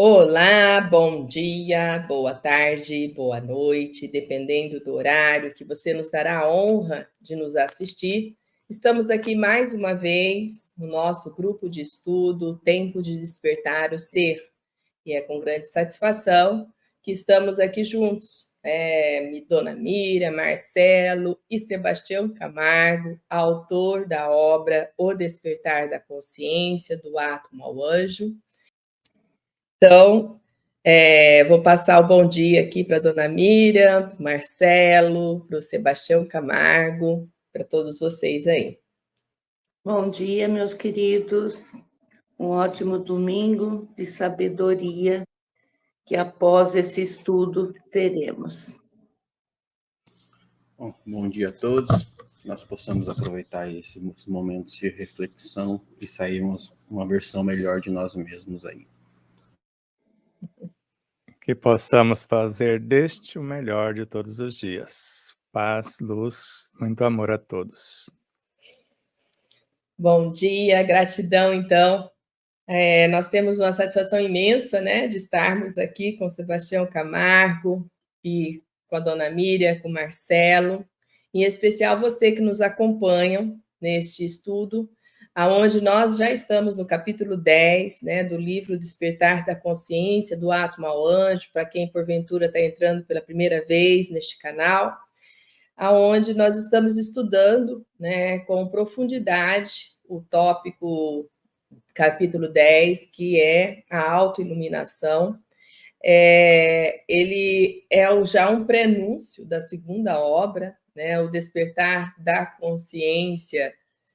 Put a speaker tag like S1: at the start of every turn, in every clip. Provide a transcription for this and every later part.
S1: Olá, bom dia, boa tarde, boa noite, dependendo do horário que você nos dará a honra de nos assistir. Estamos aqui mais uma vez no nosso grupo de estudo, Tempo de Despertar o Ser. E é com grande satisfação que estamos aqui juntos. Dona Mira, Marcelo e Sebastião Camargo, autor da obra O Despertar da Consciência, do Átomo ao Anjo. Então, vou passar o bom dia aqui para a Dona Miriam, Marcelo, para o Sebastião Camargo, para todos vocês aí.
S2: Bom dia, meus queridos. Um ótimo domingo de sabedoria que após esse estudo teremos.
S3: Bom dia a todos. Nós possamos aproveitar esses momentos de reflexão e sairmos uma versão melhor de nós mesmos aí.
S4: Que possamos fazer deste o melhor de todos os dias. Paz, luz, muito amor a todos.
S1: Bom dia, gratidão, então. Nós temos uma satisfação imensa, né, de estarmos aqui com o Sebastião Camargo e com a Dona Miriam, com o Marcelo, em especial você que nos acompanham neste estudo, aonde nós já estamos no capítulo 10, né, do livro Despertar da Consciência, do Átomo ao Anjo, para quem porventura está entrando pela primeira vez neste canal, aonde nós estamos estudando, né, com profundidade o tópico capítulo 10, que é a autoiluminação. Ele é já um prenúncio da segunda obra, né, o Despertar da Consciência,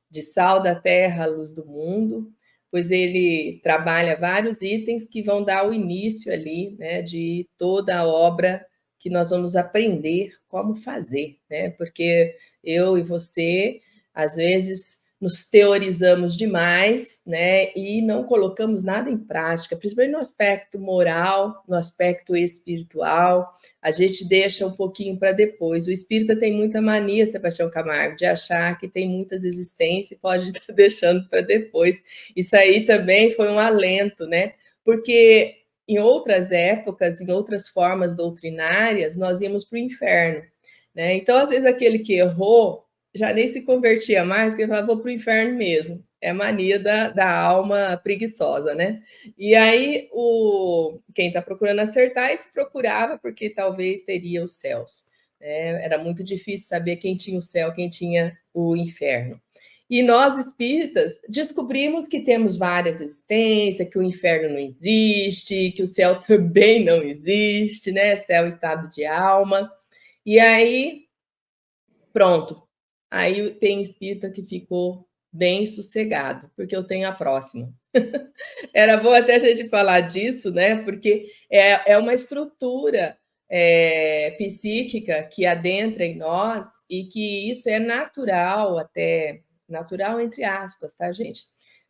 S1: de Sal da Terra, Luz do Mundo, pois ele trabalha vários itens que vão dar o início ali, né, de toda a obra que nós vamos aprender como fazer, né, porque eu e você, às vezes, nos teorizamos demais, né, e não colocamos nada em prática, principalmente no aspecto moral, no aspecto espiritual, a gente deixa um pouquinho para depois. O espírita tem muita mania, Sebastião Camargo, de achar que tem muitas existências e pode estar deixando para depois. Isso aí também foi um alento, né, porque em outras épocas, em outras formas doutrinárias, nós íamos para o inferno, né, então às vezes aquele que errou já nem se convertia mais, porque falava, vou para o inferno mesmo. É a mania da alma preguiçosa, né? E aí, quem está procurando acertar, esse procurava, porque talvez teria os céus. Era muito difícil saber quem tinha o céu, quem tinha o inferno. E nós, espíritas, descobrimos que temos várias existências, que o inferno não existe, que o céu também não existe, né? Céu é estado de alma. E aí, pronto. Aí tem espírita que ficou bem sossegado, porque eu tenho a próxima. Era bom até a gente falar disso, né? Porque é uma estrutura psíquica que adentra em nós e que isso é natural, até natural entre aspas, tá, gente?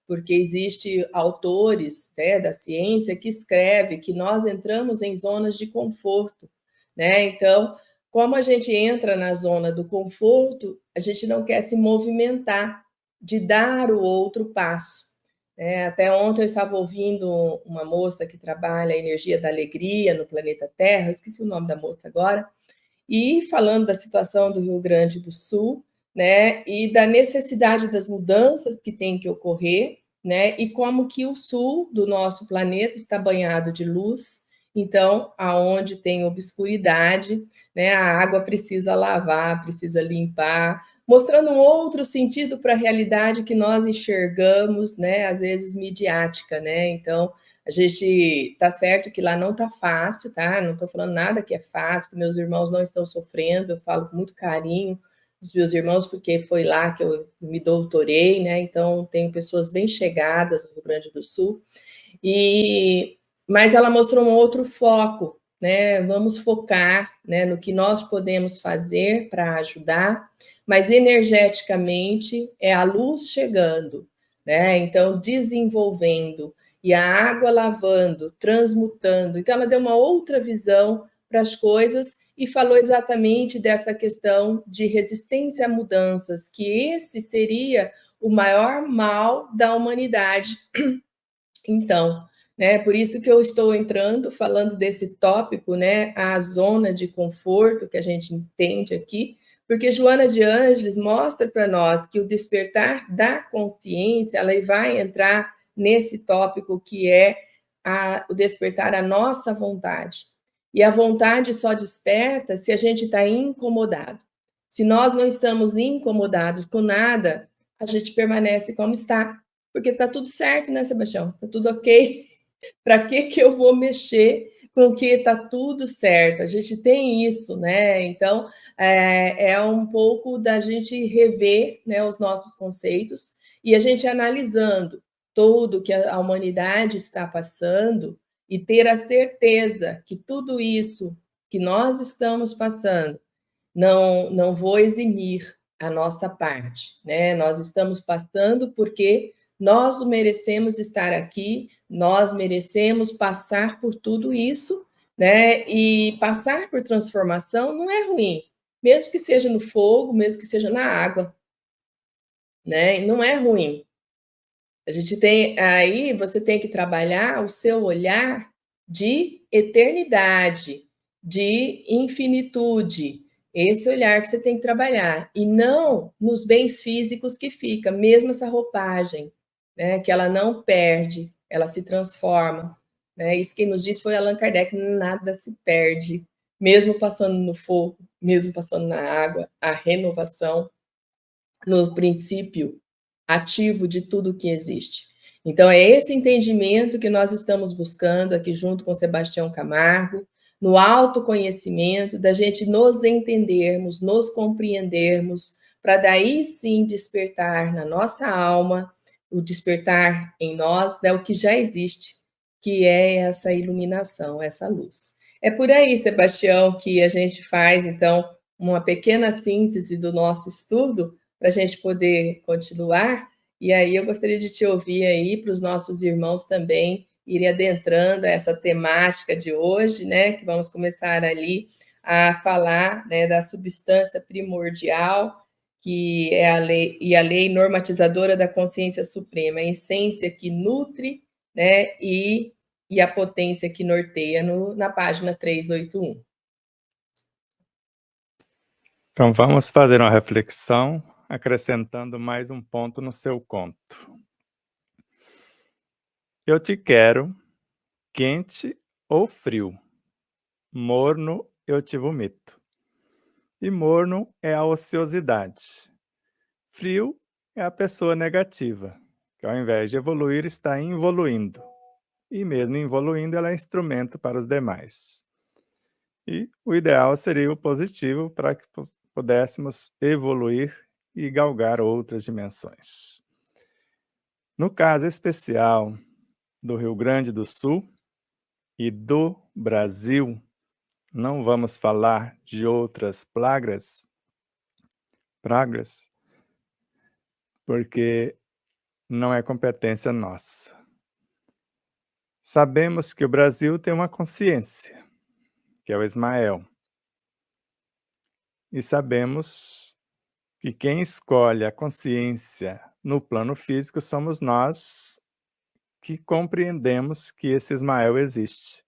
S1: Porque existe autores, né, da ciência que escreve que nós entramos em zonas de conforto, né? Então, como a gente entra na zona do conforto, a gente não quer se movimentar, de dar o outro passo. Até ontem eu estava ouvindo uma moça que trabalha a energia da alegria no planeta Terra, esqueci o nome da moça agora, e falando da situação do Rio Grande do Sul, né, e da necessidade das mudanças que tem que ocorrer, né, e como que o sul do nosso planeta está banhado de luz, então, aonde tem obscuridade, né, a água precisa lavar, precisa limpar, mostrando um outro sentido para a realidade que nós enxergamos, né, às vezes midiática, né, então, a gente tá certo que lá não tá fácil, tá? Não estou falando nada que é fácil, que meus irmãos não estão sofrendo, eu falo com muito carinho dos meus irmãos, porque foi lá que eu me doutorei, né? Então, tenho pessoas bem chegadas no Rio Grande do Sul. Mas ela mostrou um outro foco, né? Vamos focar, né, no que nós podemos fazer para ajudar, mas energeticamente é a luz chegando, né? Então, desenvolvendo e a água lavando, transmutando. Então, ela deu uma outra visão para as coisas e falou exatamente dessa questão de resistência a mudanças, que esse seria o maior mal da humanidade. Então, né? Por isso que eu estou entrando, falando desse tópico, né? A zona de conforto que a gente entende aqui, porque Joana de Ângeles mostra para nós que o despertar da consciência, ela vai entrar nesse tópico que é o despertar a nossa vontade. E a vontade só desperta se a gente está incomodado. Se nós não estamos incomodados com nada, a gente permanece como está, porque está tudo certo, né, Sebastião? Está tudo ok. Para que eu vou mexer com o que está tudo certo? A gente tem isso, né? Então, é um pouco da gente rever, né, os nossos conceitos e a gente analisando tudo que a humanidade está passando e ter a certeza que tudo isso que nós estamos passando não vou eximir a nossa parte, né? Nós estamos passando porque nós merecemos estar aqui, nós merecemos passar por tudo isso, né? E passar por transformação não é ruim, mesmo que seja no fogo, mesmo que seja na água, né? Não é ruim. A gente tem aí, você tem que trabalhar o seu olhar de eternidade, de infinitude. Esse olhar que você tem que trabalhar e não nos bens físicos que fica, mesmo essa roupagem, né, que ela não perde, ela se transforma, né? Isso quem nos disse foi Allan Kardec, nada se perde, mesmo passando no fogo, mesmo passando na água, a renovação no princípio ativo de tudo que existe. Então, é esse entendimento que nós estamos buscando aqui junto com Sebastião Camargo, no autoconhecimento, da gente nos entendermos, nos compreendermos, para daí sim despertar na nossa alma, o despertar em nós, né, o que já existe, que é essa iluminação, essa luz. É por aí, Sebastião, que a gente faz, então, uma pequena síntese do nosso estudo, para a gente poder continuar. E aí eu gostaria de te ouvir aí para os nossos irmãos também irem adentrando essa temática de hoje, né? Que vamos começar ali a falar, né, da substância primordial, que é a lei e a lei normatizadora da consciência suprema, a essência que nutre, né, e a potência que norteia na página 381.
S4: Então, vamos fazer uma reflexão, acrescentando mais um ponto no seu conto. Eu te quero quente ou frio. Morno, eu te vomito. E morno é a ociosidade. Frio é a pessoa negativa, que ao invés de evoluir, está involuindo. E mesmo involuindo, ela é instrumento para os demais. E o ideal seria o positivo para que pudéssemos evoluir e galgar outras dimensões. No caso especial do Rio Grande do Sul e do Brasil, não vamos falar de outras pragas, porque não é competência nossa. Sabemos que o Brasil tem uma consciência, que é o Ismael. E sabemos que quem escolhe a consciência no plano físico somos nós, que compreendemos que esse Ismael existe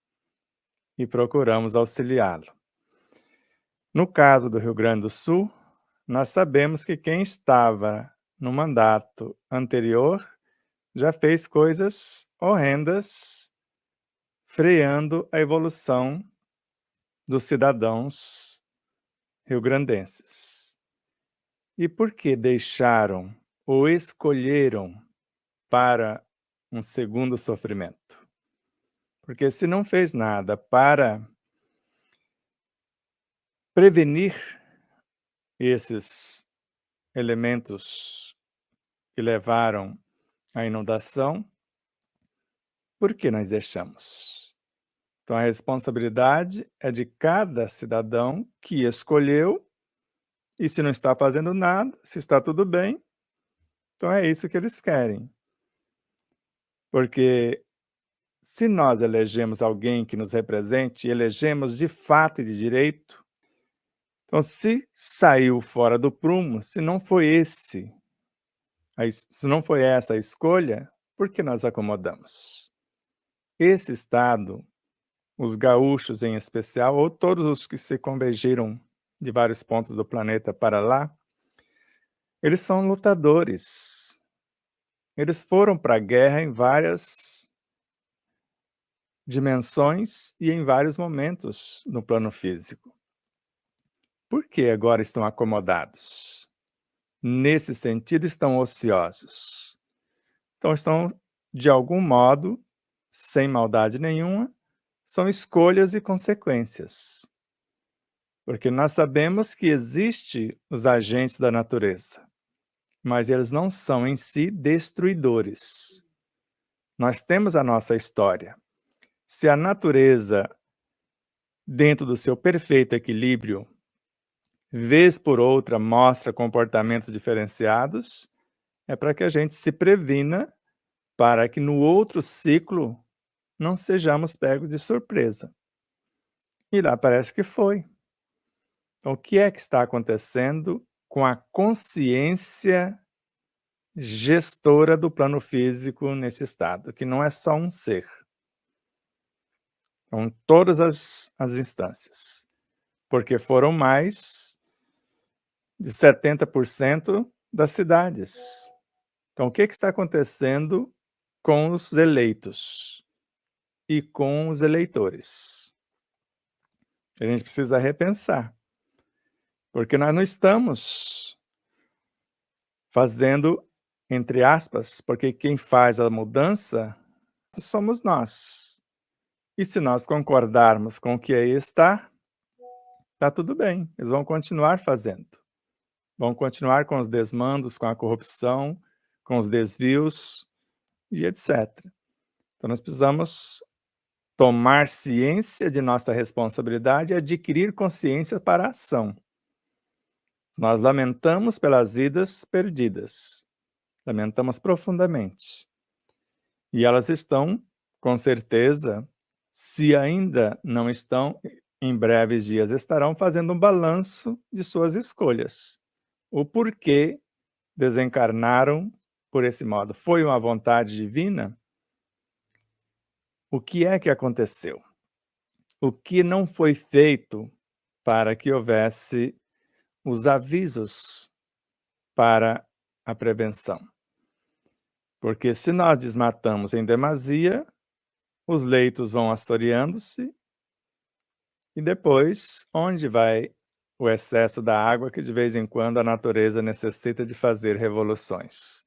S4: e procuramos auxiliá-lo. No caso do Rio Grande do Sul, nós sabemos que quem estava no mandato anterior já fez coisas horrendas, freando a evolução dos cidadãos rio-grandenses. E por que deixaram ou escolheram para um segundo sofrimento? Porque se não fez nada para prevenir esses elementos que levaram à inundação, por que nós deixamos? Então, a responsabilidade é de cada cidadão que escolheu, e se não está fazendo nada, se está tudo bem, então é isso que eles querem. Porque se nós elegemos alguém que nos represente, elegemos de fato e de direito, então se saiu fora do prumo, se não foi essa a escolha, por que nós acomodamos? Esse estado, os gaúchos em especial, ou todos os que se convergiram de vários pontos do planeta para lá, eles são lutadores. Eles foram para a guerra em várias dimensões e em vários momentos no plano físico. Por que agora estão acomodados? Nesse sentido, estão ociosos. Então, estão, de algum modo, sem maldade nenhuma, são escolhas e consequências. Porque nós sabemos que existem os agentes da natureza, mas eles não são em si destruidores. Nós temos a nossa história. Se a natureza, dentro do seu perfeito equilíbrio, vez por outra mostra comportamentos diferenciados, é para que a gente se previna para que no outro ciclo não sejamos pegos de surpresa. E lá parece que foi. Então, o que é que está acontecendo com a consciência gestora do plano físico nesse estado, que não é só um ser. Então, todas as instâncias. Porque foram mais de 70% das cidades. Então, o que está acontecendo com os eleitos e com os eleitores? A gente precisa repensar. Porque nós não estamos fazendo, entre aspas, porque quem faz a mudança somos nós. E se nós concordarmos com o que aí está tudo bem. Eles vão continuar fazendo. Vão continuar com os desmandos, com a corrupção, com os desvios e etc. Então nós precisamos tomar ciência de nossa responsabilidade e adquirir consciência para a ação. Nós lamentamos pelas vidas perdidas. Lamentamos profundamente. E elas estão, com certeza, se ainda não estão, em breves dias estarão fazendo um balanço de suas escolhas. O porquê desencarnaram por esse modo. Foi uma vontade divina? O que é que aconteceu? O que não foi feito para que houvesse os avisos para a prevenção? Porque se nós desmatamos em demasia, os leitos vão assoreando-se e depois, onde vai o excesso da água que de vez em quando a natureza necessita de fazer revoluções?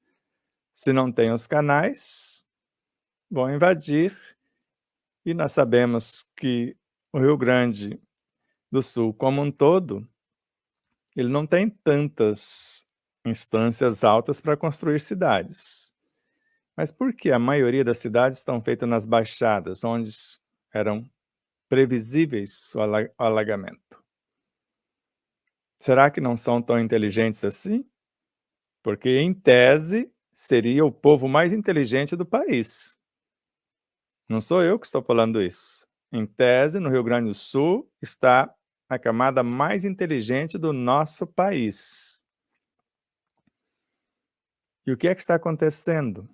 S4: Se não tem os canais, vão invadir, e nós sabemos que o Rio Grande do Sul como um todo, ele não tem tantas instâncias altas para construir cidades. Mas por que a maioria das cidades estão feitas nas baixadas, onde eram previsíveis o alagamento? Será que não são tão inteligentes assim? Porque, em tese, seria o povo mais inteligente do país. Não sou eu que estou falando isso. Em tese, no Rio Grande do Sul, está a camada mais inteligente do nosso país. E o que é que está acontecendo?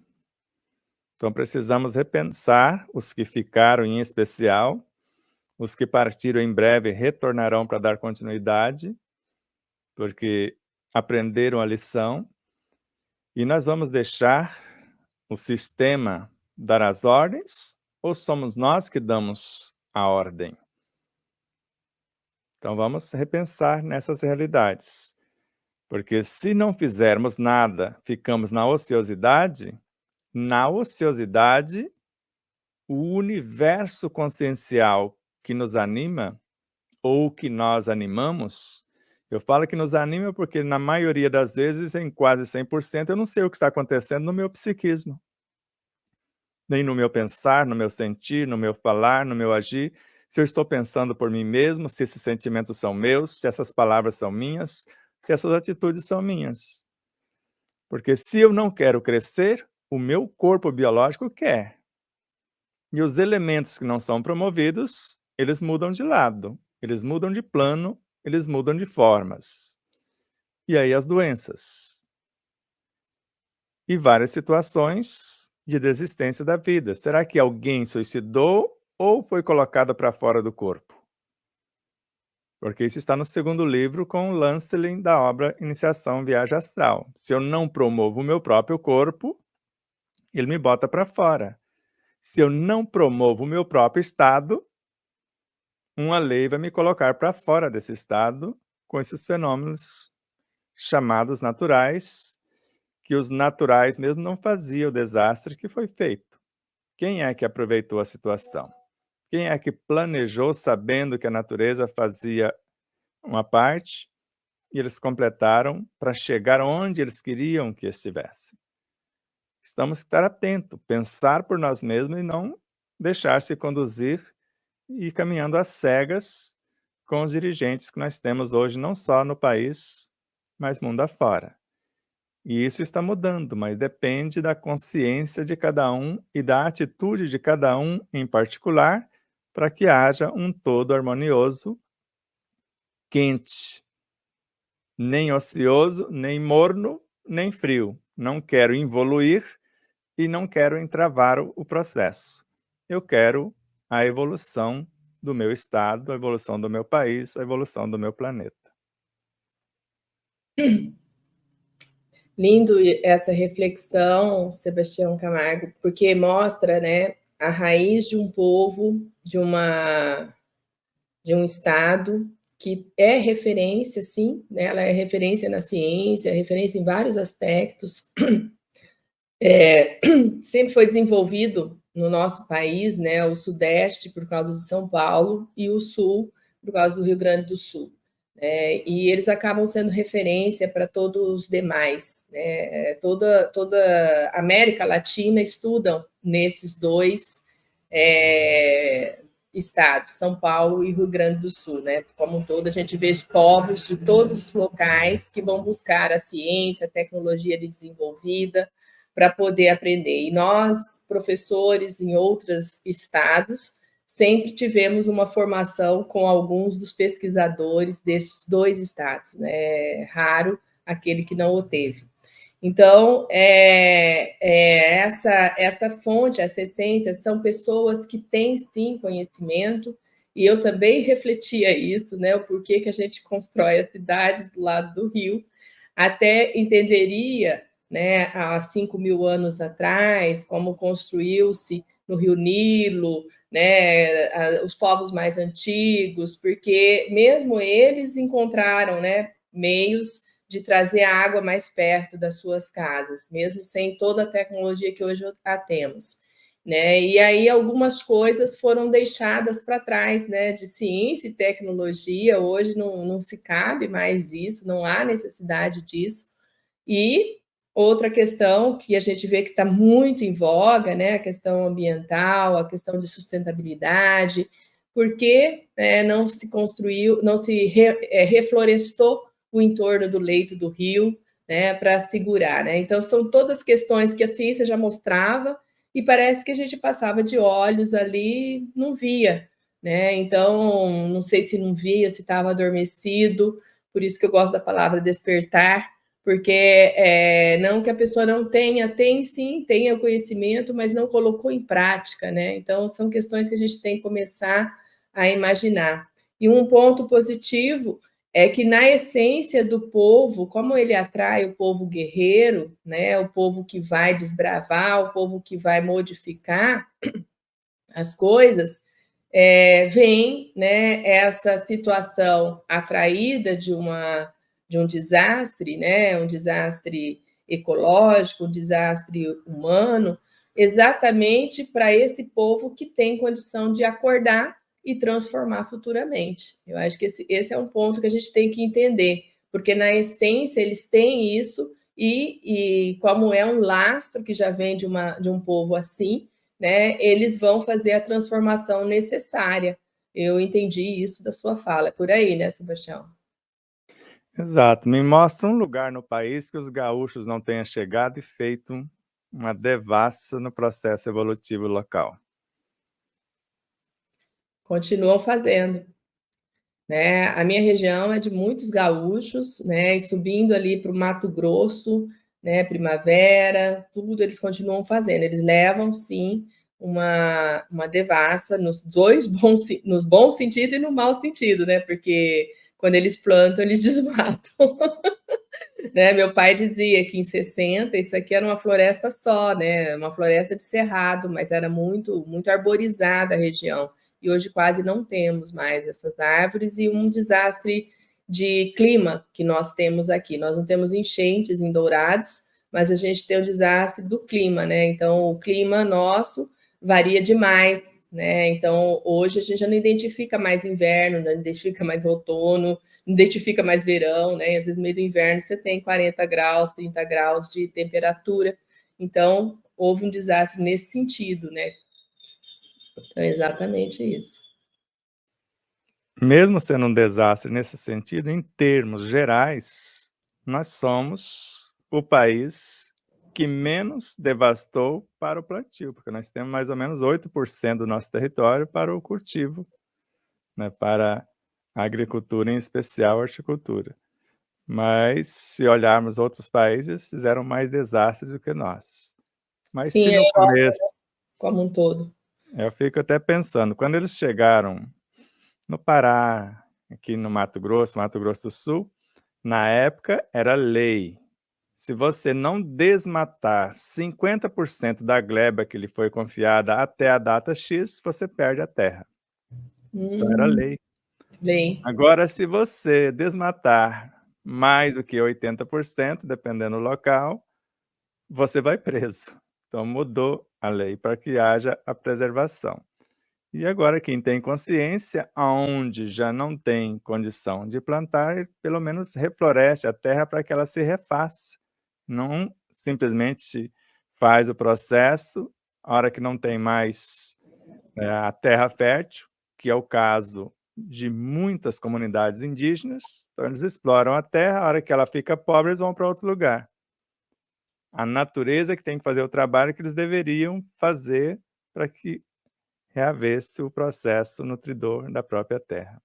S4: Então, precisamos repensar os que ficaram em especial, os que partiram em breve retornarão para dar continuidade, porque aprenderam a lição, e nós vamos deixar o sistema dar as ordens, ou somos nós que damos a ordem? Então vamos repensar nessas realidades, porque se não fizermos nada, ficamos na ociosidade, o universo consciencial que nos anima, ou que nós animamos, eu falo que nos anima porque na maioria das vezes, em quase 100%, eu não sei o que está acontecendo no meu psiquismo. Nem no meu pensar, no meu sentir, no meu falar, no meu agir. Se eu estou pensando por mim mesmo, se esses sentimentos são meus, se essas palavras são minhas, se essas atitudes são minhas. Porque se eu não quero crescer, o meu corpo biológico quer. E os elementos que não são promovidos, eles mudam de lado, eles mudam de plano, eles mudam de formas. E aí as doenças. E várias situações de desistência da vida. Será que alguém suicidou ou foi colocado para fora do corpo? Porque isso está no segundo livro com o Lancelin da obra Iniciação Viagem Astral. Se eu não promovo o meu próprio corpo, ele me bota para fora. Se eu não promovo o meu próprio estado, uma lei vai me colocar para fora desse estado com esses fenômenos chamados naturais, que os naturais mesmo não faziam o desastre que foi feito. Quem é que aproveitou a situação? Quem é que planejou sabendo que a natureza fazia uma parte e eles completaram para chegar onde eles queriam que estivessem? Estamos que estar atentos, pensar por nós mesmos e não deixar-se conduzir e ir caminhando às cegas com os dirigentes que nós temos hoje, não só no país, mas mundo afora. E isso está mudando, mas depende da consciência de cada um e da atitude de cada um em particular, para que haja um todo harmonioso, quente, nem ocioso, nem morno, nem frio. Não quero evoluir e não quero entravar o processo. Eu quero a evolução do meu estado, a evolução do meu país, a evolução do meu planeta.
S1: Lindo essa reflexão, Sebastião Camargo, porque mostra, né, a raiz de um povo, de um estado que é referência, sim, né? Ela é referência na ciência, referência em vários aspectos. Sempre foi desenvolvido no nosso país, né, o Sudeste por causa de São Paulo e o Sul por causa do Rio Grande do Sul. E eles acabam sendo referência para todos os demais. Toda a América Latina estudam nesses dois estados, São Paulo e Rio Grande do Sul. Como um todo, a gente vê povos de todos os locais que vão buscar a ciência, a tecnologia desenvolvida para poder aprender. E nós, professores em outros estados, sempre tivemos uma formação com alguns dos pesquisadores desses dois estados, né? É raro aquele que não o teve. Então, essa fonte, essa essência, são pessoas que têm, sim, conhecimento, e eu também refletia isso, né? O porquê que a gente constrói as cidades do lado do rio, até entenderia, né, há 5.000 anos atrás, como construiu-se no Rio Nilo, né, os povos mais antigos, porque mesmo eles encontraram, né, meios de trazer a água mais perto das suas casas, mesmo sem toda a tecnologia que hoje a temos. Né? E aí algumas coisas foram deixadas para trás, né, de ciência e tecnologia, hoje não se cabe mais isso, não há necessidade disso. E outra questão que a gente vê que está muito em voga, né, a questão ambiental, a questão de sustentabilidade, porque não se construiu, não se reflorestou o entorno do leito do rio, né, para segurar, né? Então são todas questões que a ciência já mostrava e parece que a gente passava de olhos ali, não via, né? Então não sei se não via, se estava adormecido, por isso que eu gosto da palavra despertar, porque não que a pessoa não tenha, tem sim, tenha o conhecimento, mas não colocou em prática, né? Então são questões que a gente tem que começar a imaginar. E um ponto positivo é que na essência do povo, como ele atrai o povo guerreiro, né, o povo que vai desbravar, o povo que vai modificar as coisas, vem, né, essa situação atraída de um desastre, né, um desastre ecológico, um desastre humano, exatamente para esse povo que tem condição de acordar e transformar futuramente. Eu acho que esse é um ponto que a gente tem que entender, porque na essência eles têm isso e como é um lastro que já vem de um povo assim, né, eles vão fazer a transformação necessária. Eu entendi isso da sua fala. É por aí, né, Sebastião?
S4: Exato. Me mostra um lugar no país que os gaúchos não tenham chegado e feito uma devassa no processo evolutivo local.
S1: Continuam fazendo. Né? A minha região é de muitos gaúchos, né? E subindo ali para o Mato Grosso, né, primavera, tudo eles continuam fazendo. Eles levam, sim, uma devassa nos bons sentido e no mau sentido, né? Porque quando eles plantam, eles desmatam. Né? Meu pai dizia que em 60 isso aqui era uma floresta só, né? Uma floresta de cerrado, mas era muito, muito arborizada a região. E hoje quase não temos mais essas árvores e um desastre de clima que nós temos aqui. Nós não temos enchentes em Dourados, mas a gente tem o desastre do clima, né? Então, o clima nosso varia demais, né? Então, hoje a gente já não identifica mais inverno, não identifica mais outono, não identifica mais verão, né? E às vezes, no meio do inverno, você tem 40 graus, 30 graus de temperatura. Então, houve um desastre nesse sentido, né? Então, é exatamente isso.
S4: Mesmo sendo um desastre nesse sentido, em termos gerais, nós somos o país que menos devastou para o plantio, porque nós temos mais ou menos 8% do nosso território para o cultivo, né, para a agricultura, em especial a horticultura. Mas, se olharmos outros países, fizeram mais desastres do que nós. Mas
S1: Sim,
S4: se no começo,
S1: como um todo.
S4: eu fico até pensando, quando eles chegaram no Pará, aqui no Mato Grosso do Sul, na época era lei. Se você não desmatar 50% da gleba que lhe foi confiada até a data X, você perde a terra. Então era lei.
S1: Lei.
S4: Agora, se você desmatar mais do que 80%, dependendo do local, você vai preso. Então mudou a lei para que haja a preservação. E agora quem tem consciência, aonde já não tem condição de plantar, pelo menos refloreste a terra para que ela se refaça. Não simplesmente faz o processo, a hora que não tem mais a terra fértil, que é o caso de muitas comunidades indígenas, então eles exploram a terra, a hora que ela fica pobre, eles vão para outro lugar. A natureza que tem que fazer o trabalho que eles deveriam fazer para que reavesse o processo nutridor da própria terra.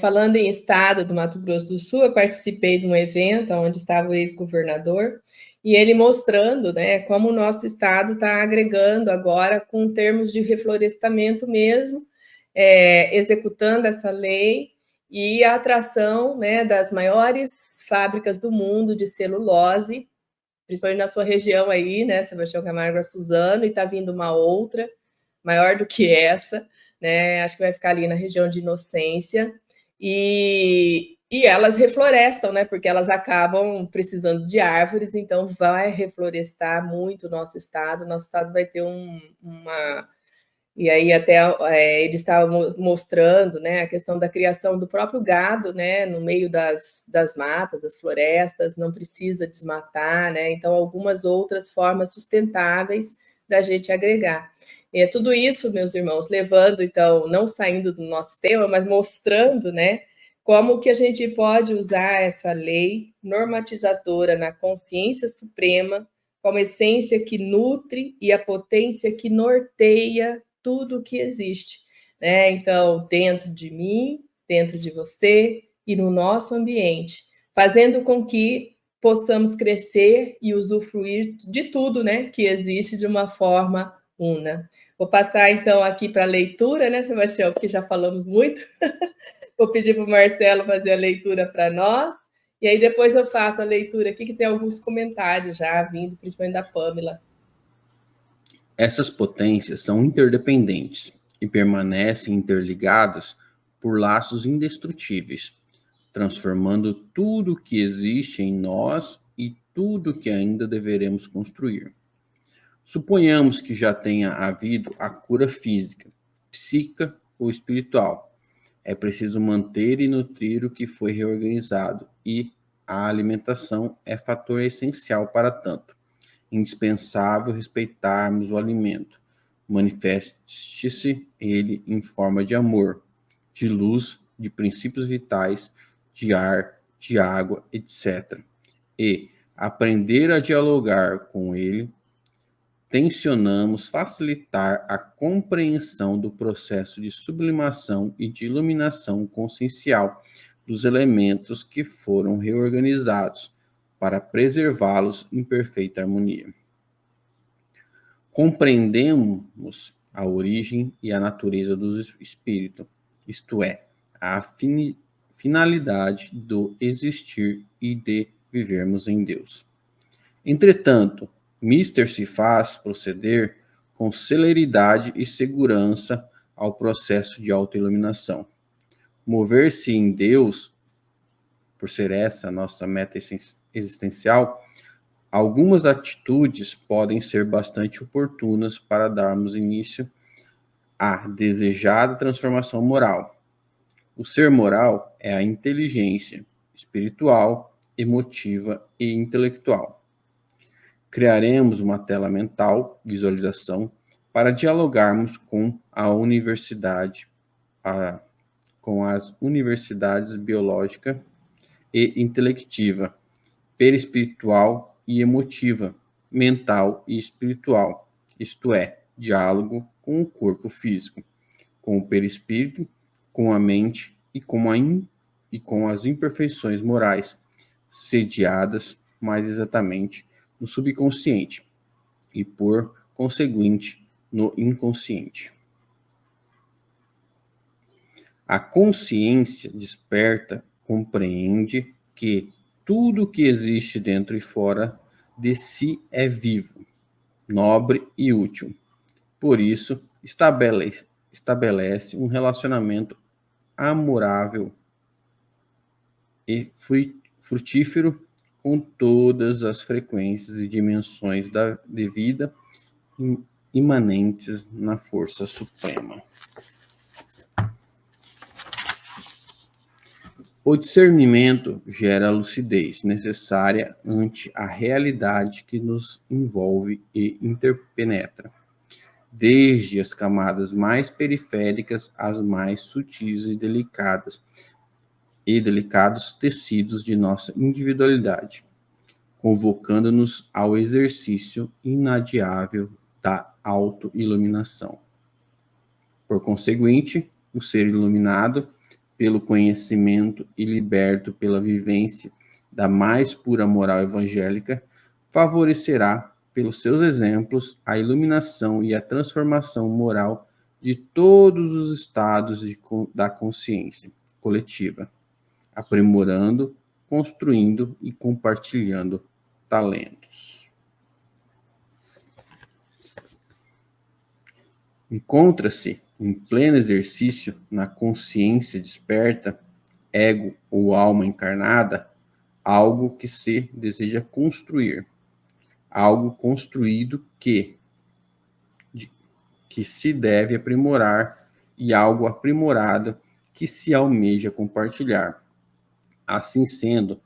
S1: Falando em estado do Mato Grosso do Sul, eu participei de um evento onde estava o ex-governador e ele mostrando, né, como o nosso estado está agregando agora com termos de reflorestamento mesmo, executando essa lei e a atração, né, das maiores fábricas do mundo de celulose, principalmente na sua região aí, né, Sebastião Camargo, Suzano, e está vindo uma outra, maior do que essa, né, acho que vai ficar ali na região de Inocência, e elas reflorestam, né, porque elas acabam precisando de árvores, então vai reflorestar muito o nosso estado vai ter uma... E aí até eles estavam mostrando, né, a questão da criação do próprio gado, né, no meio das matas, das florestas, não precisa desmatar, né, então algumas outras formas sustentáveis da gente agregar. E é tudo isso, meus irmãos, levando, então, não saindo do nosso tema, mas mostrando, né, como que a gente pode usar essa lei normatizadora na consciência suprema como essência que nutre e a potência que norteia tudo o que existe, né? Então, dentro de mim, dentro de você e no nosso ambiente, fazendo com que possamos crescer e usufruir de tudo, né, que existe de uma forma una. Vou passar, então, aqui para a leitura, né, Sebastião, porque já falamos muito. Vou pedir para o Marcelo fazer a leitura para nós, e aí depois eu faço a leitura aqui, que tem alguns comentários já vindo, principalmente da Pamela.
S3: Essas potências são interdependentes e permanecem interligadas por laços indestrutíveis, transformando tudo que existe em nós e tudo que ainda deveremos construir. Suponhamos que já tenha havido a cura física, psíquica ou espiritual. É preciso manter e nutrir o que foi reorganizado, e a alimentação é fator essencial para tanto. Indispensável respeitarmos o alimento. Manifeste-se ele em forma de amor, de luz, de princípios vitais, de ar, de água, etc. E aprender a dialogar com ele, tensionamos facilitar a compreensão do processo de sublimação e de iluminação consciencial dos elementos que foram reorganizados, para preservá-los em perfeita harmonia. Compreendemos a origem e a natureza do espírito, isto é, a finalidade do existir e de vivermos em Deus. Entretanto, Mister se faz proceder com celeridade e segurança ao processo de autoiluminação. Mover-se em Deus, por ser essa a nossa meta existencial, algumas atitudes podem ser bastante oportunas para darmos início à desejada transformação moral. O ser moral é a inteligência espiritual, emotiva e intelectual. Criaremos uma tela mental, visualização, para dialogarmos com com as universidades biológica e intelectiva, perispiritual e emotiva, mental e espiritual, isto é, diálogo com o corpo físico, com o perispírito, com a mente e com as imperfeições morais, sediadas mais exatamente no subconsciente e, por conseguinte, no inconsciente. A consciência desperta compreende que tudo que existe dentro e fora de si é vivo, nobre e útil. Por isso, estabelece um relacionamento amorável e frutífero com todas as frequências e dimensões de vida imanentes na força suprema. O discernimento gera a lucidez necessária ante a realidade que nos envolve e interpenetra, desde as camadas mais periféricas às mais sutis e delicados tecidos de nossa individualidade, convocando-nos ao exercício inadiável da autoiluminação. Por conseguinte, o ser iluminado pelo conhecimento e liberto pela vivência da mais pura moral evangélica, favorecerá, pelos seus exemplos, a iluminação e a transformação moral de todos os estados da consciência coletiva, aprimorando, construindo e compartilhando talentos. Encontra-se em pleno exercício na consciência desperta, ego ou alma encarnada, algo que se deseja construir, algo construído que se deve aprimorar e algo aprimorado que se almeja compartilhar. Assim sendo,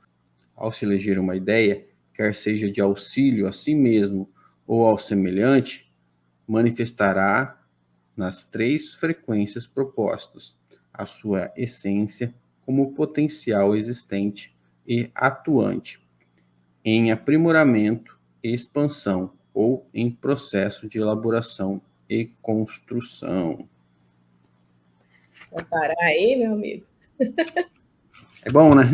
S3: ao se eleger uma ideia, quer seja de auxílio a si mesmo ou ao semelhante, manifestará nas 3 frequências propostas a sua essência como potencial existente e atuante, em aprimoramento e expansão ou em processo de elaboração e construção.
S1: Vai parar aí, meu amigo?
S3: É bom, né?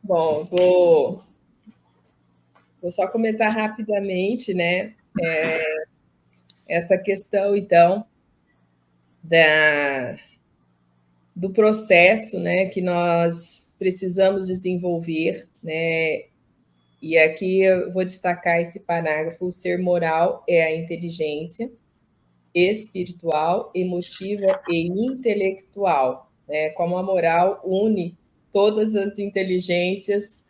S1: Bom, vou só comentar rapidamente, né, essa questão, então, do processo, né, que nós precisamos desenvolver, né, e aqui eu vou destacar esse parágrafo: o ser moral é a inteligência espiritual, emotiva e intelectual, né, como a moral une todas as inteligências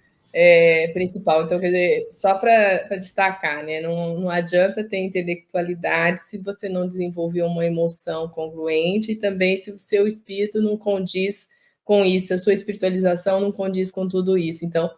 S1: principal. Então, quer dizer, só para destacar, né, não adianta ter intelectualidade se você não desenvolver uma emoção congruente e também se o seu espírito não condiz com isso, a sua espiritualização não condiz com tudo isso. Então,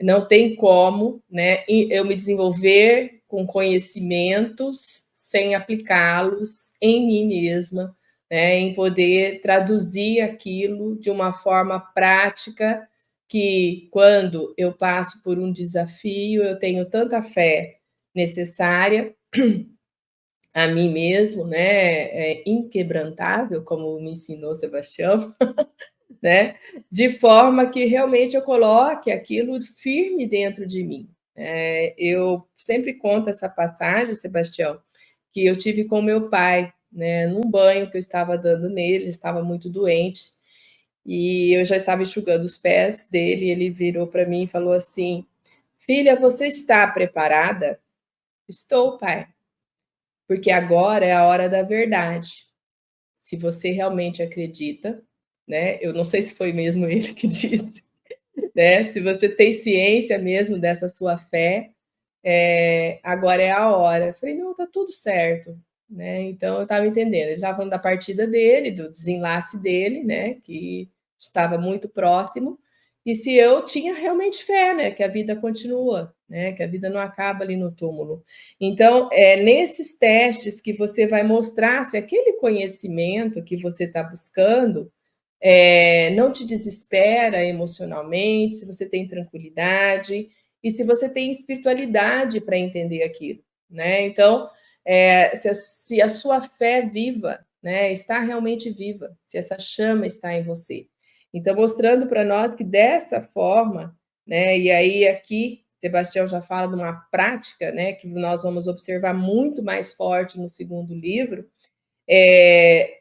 S1: não tem como, né, eu me desenvolver com conhecimentos sem aplicá-los em mim mesma, né, em poder traduzir aquilo de uma forma prática, que quando eu passo por um desafio, eu tenho tanta fé necessária a mim mesmo, né, inquebrantável, como me ensinou Sebastião, né, de forma que realmente eu coloque aquilo firme dentro de mim. Eu sempre conto essa passagem, Sebastião, que eu tive com meu pai, né, num banho que eu estava dando nele, ele estava muito doente, e eu já estava enxugando os pés dele, e ele virou para mim e falou assim: filha, você está preparada? Estou, pai, porque agora é a hora da verdade. Se você realmente acredita, né? Eu não sei se foi mesmo ele que disse, né? Se você tem ciência mesmo dessa sua fé, agora é a hora. Eu falei, não, tá tudo certo, né? Então eu estava entendendo. Ele estava falando da partida dele, do desenlace dele, né? Que estava muito próximo. E se eu tinha realmente fé, né? Que a vida continua, né? Que a vida não acaba ali no túmulo. Então, é nesses testes que você vai mostrar se aquele conhecimento que você está buscando não te desespera emocionalmente, se você tem tranquilidade e se você tem espiritualidade para entender aquilo, né? Então, se a sua fé viva, né, está realmente viva, se essa chama está em você. Então, mostrando para nós que dessa forma, né, e aí aqui, Sebastião já fala de uma prática, né, que nós vamos observar muito mais forte no segundo livro,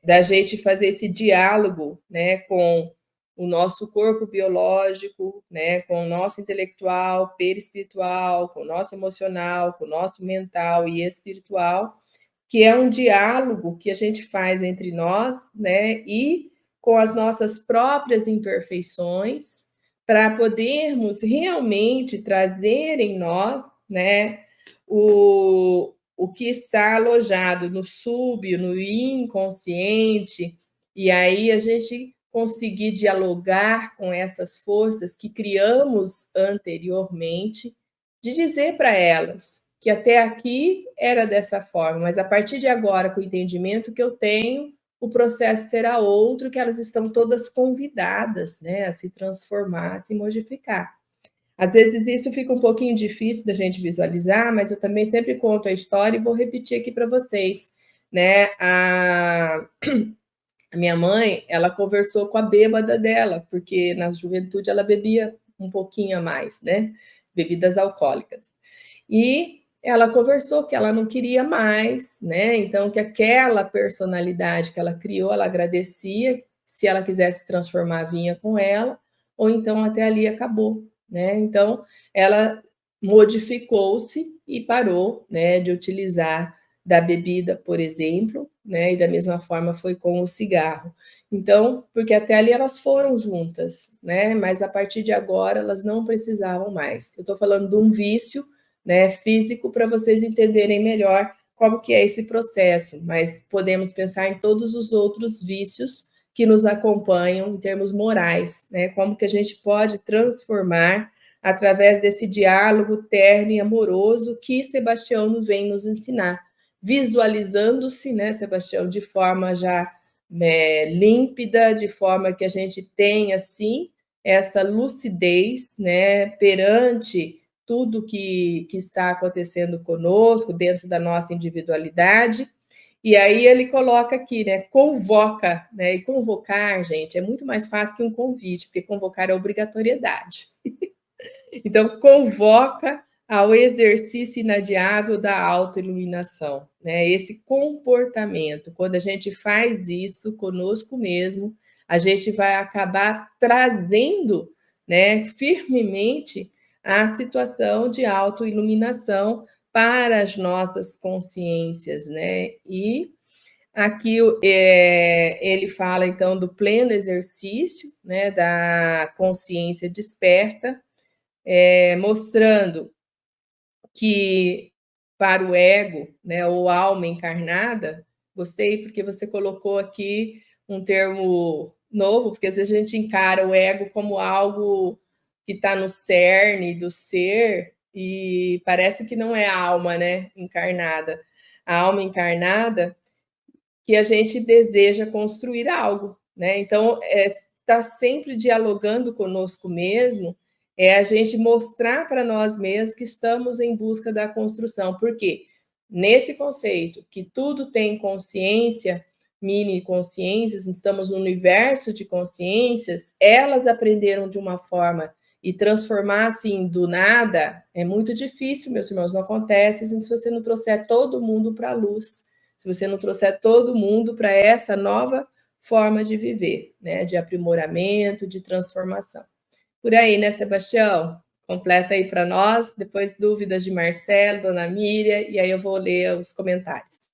S1: da gente fazer esse diálogo, né, com o nosso corpo biológico, né, com o nosso intelectual, perispiritual, com o nosso emocional, com o nosso mental e espiritual, que é um diálogo que a gente faz entre nós, né, e com as nossas próprias imperfeições, para podermos realmente trazer em nós, né, o que está alojado no no inconsciente, e aí a gente conseguir dialogar com essas forças que criamos anteriormente, de dizer para elas que até aqui era dessa forma, mas a partir de agora, com o entendimento que eu tenho, o processo será outro, que elas estão todas convidadas, né, a se transformar, a se modificar. Às vezes isso fica um pouquinho difícil da gente visualizar, mas eu também sempre conto a história e vou repetir aqui para vocês, né? A minha mãe, ela conversou com a bêbada dela, porque na juventude ela bebia um pouquinho a mais, né? Bebidas alcoólicas. E ela conversou que ela não queria mais, né? Então, que aquela personalidade que ela criou, ela agradecia, se ela quisesse se transformar, vinha com ela, ou então até ali acabou, né? Então, ela modificou-se e parou, né, de utilizar da bebida, por exemplo, né? E da mesma forma foi com o cigarro. Então, porque até ali elas foram juntas, né? Mas a partir de agora elas não precisavam mais. Eu estou falando de um vício, né, físico, para vocês entenderem melhor como que é esse processo, mas podemos pensar em todos os outros vícios que nos acompanham em termos morais, né? Como que a gente pode transformar através desse diálogo terno e amoroso que Sebastião nos vem nos ensinar, visualizando-se, né, Sebastião, de forma já límpida, de forma que a gente tenha, assim, essa lucidez, né, perante tudo que está acontecendo conosco, dentro da nossa individualidade. E aí ele coloca aqui, né, convoca, né, e convocar, gente, é muito mais fácil que um convite, porque convocar é obrigatoriedade. Então, convoca ao exercício inadiável da autoiluminação, né? Esse comportamento, quando a gente faz isso conosco mesmo, a gente vai acabar trazendo, né, firmemente a situação de autoiluminação para as nossas consciências, né? E aqui ele fala então do pleno exercício, né, da consciência desperta, mostrando que para o ego, né, ou alma encarnada, gostei porque você colocou aqui um termo novo, porque às vezes a gente encara o ego como algo que está no cerne do ser e parece que não é a alma, né, encarnada. A alma encarnada que a gente deseja construir algo, né? Então, tá sempre dialogando conosco mesmo, a gente mostrar para nós mesmos que estamos em busca da construção. Por quê? nesse conceito que tudo tem consciência, mini consciências, estamos no universo de consciências, elas aprenderam de uma forma e transformar assim do nada é muito difícil, meus irmãos, não acontece se você não trouxer todo mundo para a luz, se você não trouxer todo mundo para essa nova forma de viver, né, de aprimoramento, de transformação. Por aí, né, Sebastião? Completa aí para nós, depois dúvidas de Marcelo, Dona Miriam, e aí eu vou ler os comentários.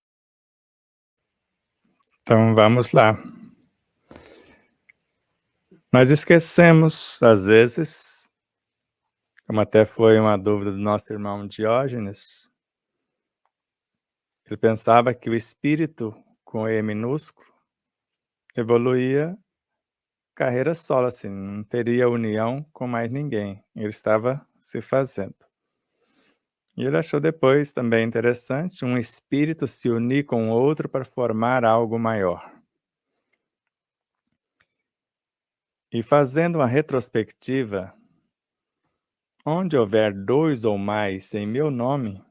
S4: Então vamos lá. Nós esquecemos, às vezes, como até foi uma dúvida do nosso irmão Diógenes, ele pensava que o espírito, com E minúsculo, evoluía carreira solo, assim, não teria união com mais ninguém. Ele estava se fazendo. E ele achou depois também interessante um espírito se unir com outro para formar algo maior. E fazendo uma retrospectiva, onde houver 2 ou mais em meu nome,